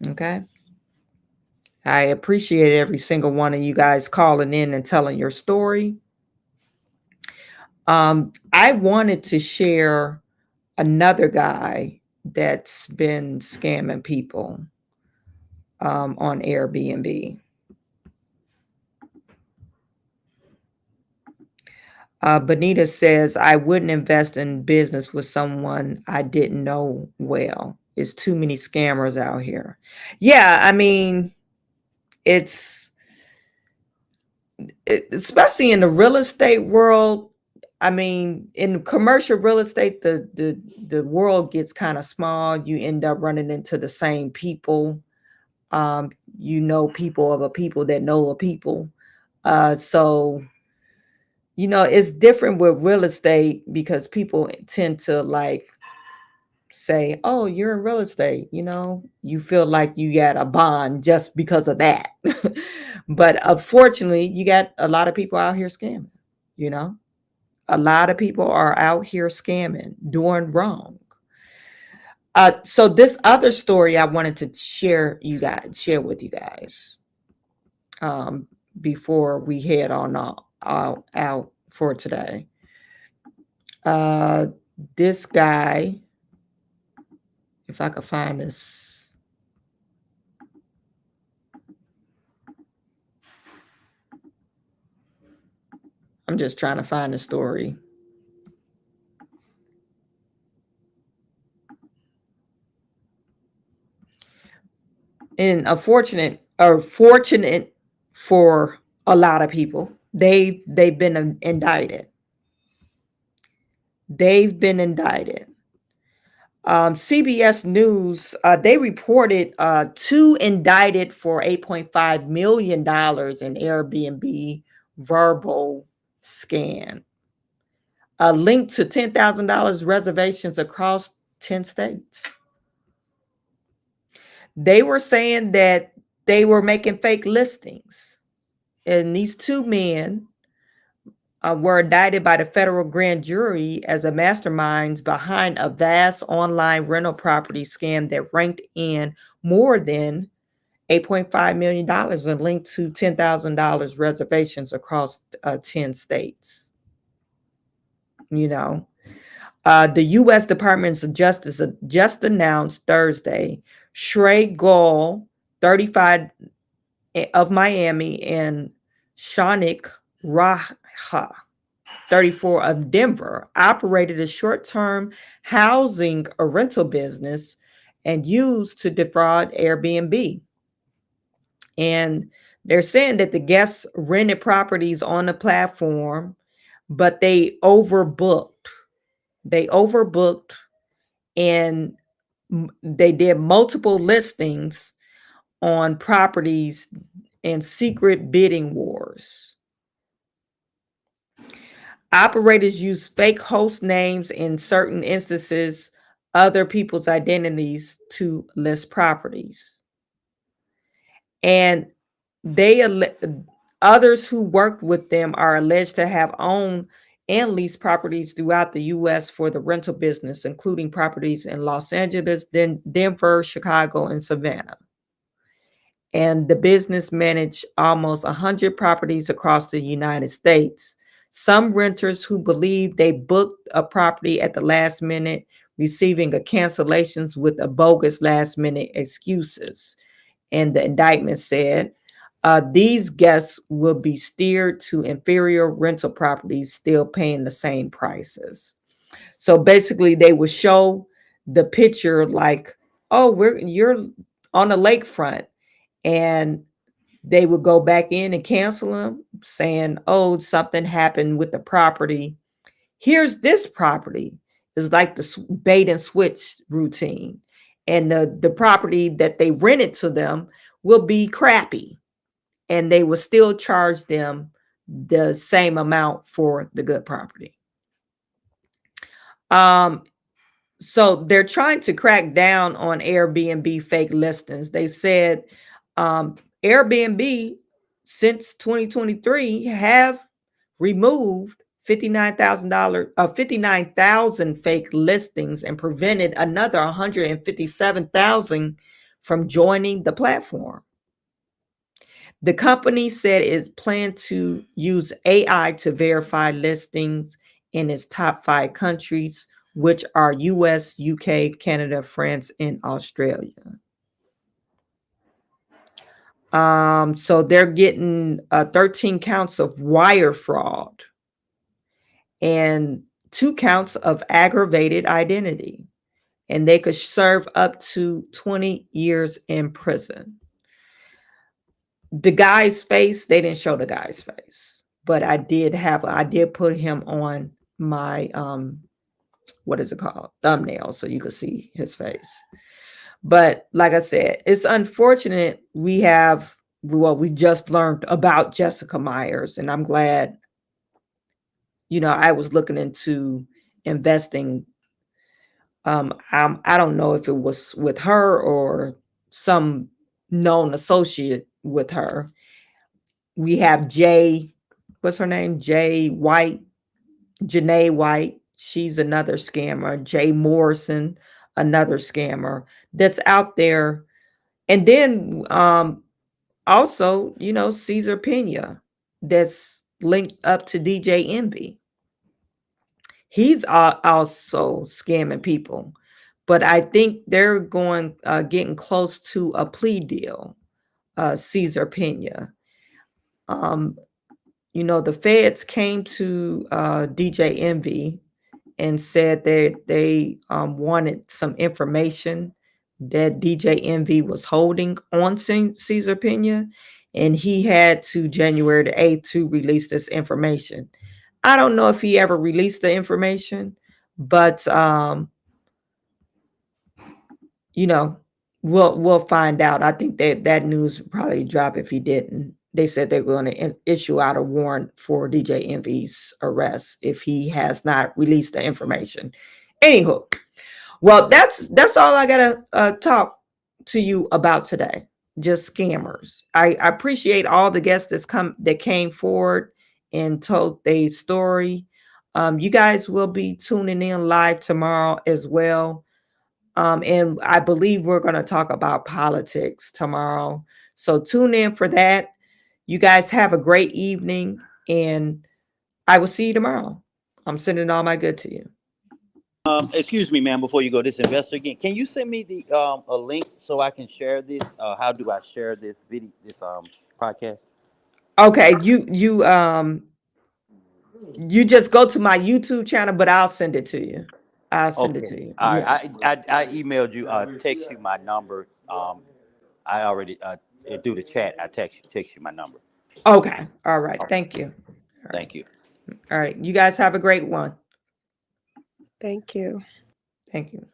Okay. I appreciate every single one of you guys calling in and telling your story. I wanted to share another guy that's been scamming people on Airbnb. Benita says, I wouldn't invest in business with someone I didn't know well. It's too many scammers out here. Yeah, I mean, especially in the real estate world. I mean, in commercial real estate, the world gets kind of small. You end up running into the same people. People of a people that know a people. So it's different with real estate because people tend to like say, oh, you're in real estate, you feel like you got a bond just because of that. But unfortunately, you got a lot of people out here scamming, a lot of people are out here scamming, doing wrong. So this other story I wanted to share with you guys before we head on out for today. This guy, if I could find this. I'm just trying to find the story. And fortunate for a lot of people, they've been indicted. They've been indicted. CBS News, they reported 2 indicted for $8.5 million in Airbnb verbal scam. A link to $10,000 reservations across 10 states. They were saying that they were making fake listings. And these 2 men were indicted by the federal grand jury as a masterminds behind a vast online rental property scam that ranked in more than $8.5 million and linked to $10,000 reservations across 10 states. You know, the U.S. Department of Justice just announced Thursday Shray Goel, 35, of Miami, and Shanik Raha, 34, of Denver, operated a short-term housing or rental business and used to defraud Airbnb. And they're saying that the guests rented properties on the platform, but they overbooked. They overbooked and they did multiple listings on properties and secret bidding wars. Operators use fake host names, in certain instances, other people's identities to list properties. And others who worked with them are alleged to have owned and leased properties throughout the U.S. for the rental business, including properties in Los Angeles, Denver, Chicago, and Savannah. And the business managed almost 100 properties across the United States. Some renters who believed they booked a property at the last minute, receiving a cancellations with a bogus last minute excuses. And the indictment said, these guests will be steered to inferior rental properties, still paying the same prices. So basically, they would show the picture like, oh, you're on the lakefront, and they would go back in and cancel them, saying, oh, something happened with the property. Here's this property. It's like the bait and switch routine. And the property that they rented to them will be crappy. And they will still charge them the same amount for the good property. So they're trying to crack down on Airbnb fake listings. They said Airbnb since 2023 have removed $59,000 fake listings and prevented another 157,000 from joining the platform. The company said it planned to use AI to verify listings in its top 5 countries, which are US, UK, Canada, France, and Australia. So they're getting 13 counts of wire fraud and 2 counts of aggravated identity, and they could serve up to 20 years in prison. The guy's face, they didn't show the guy's face, but I did put him on my what is it called, thumbnail, so you could see his face. But like I said, it's unfortunate we just learned about Jessica Myers, and I'm glad, I was looking into investing. I don't know if it was with her or some known associate with her. We have what's her name? Janay White. She's another scammer. Jay Morrison, another scammer that's out there. And then also, Cesar Pena, that's linked up to DJ Envy. He's also scamming people, but I think they're getting close to a plea deal. Cesar Pena. the feds came to DJ Envy and said that they wanted some information that DJ Envy was holding on Cesar Pena, and he had to January the 8th to release this information. I don't know if he ever released the information, but we'll find out. I think that news would probably drop if he didn't. They said they're going to issue out a warrant for DJ Envy's arrest if he has not released the information. Anywho, well, that's all I gotta talk to you about today. Just scammers. I appreciate all the guests that came forward and told their story. You guys will be tuning in live tomorrow as well. And I believe we're going to talk about politics tomorrow. So tune in for that. You guys have a great evening, and I will see you tomorrow. I'm sending all my good to you. Excuse me, ma'am, before you go, this investor again, can you send me the a link so I can share this? How do I share this video, this podcast? Okay, you just go to my YouTube channel, but I'll send it to you. I'll send it to you. All right. I emailed you, text you my number. I already through the chat. I text you my number. Okay. All right. Thank you. Thank you. All right. You guys have a great one. Thank you. Thank you.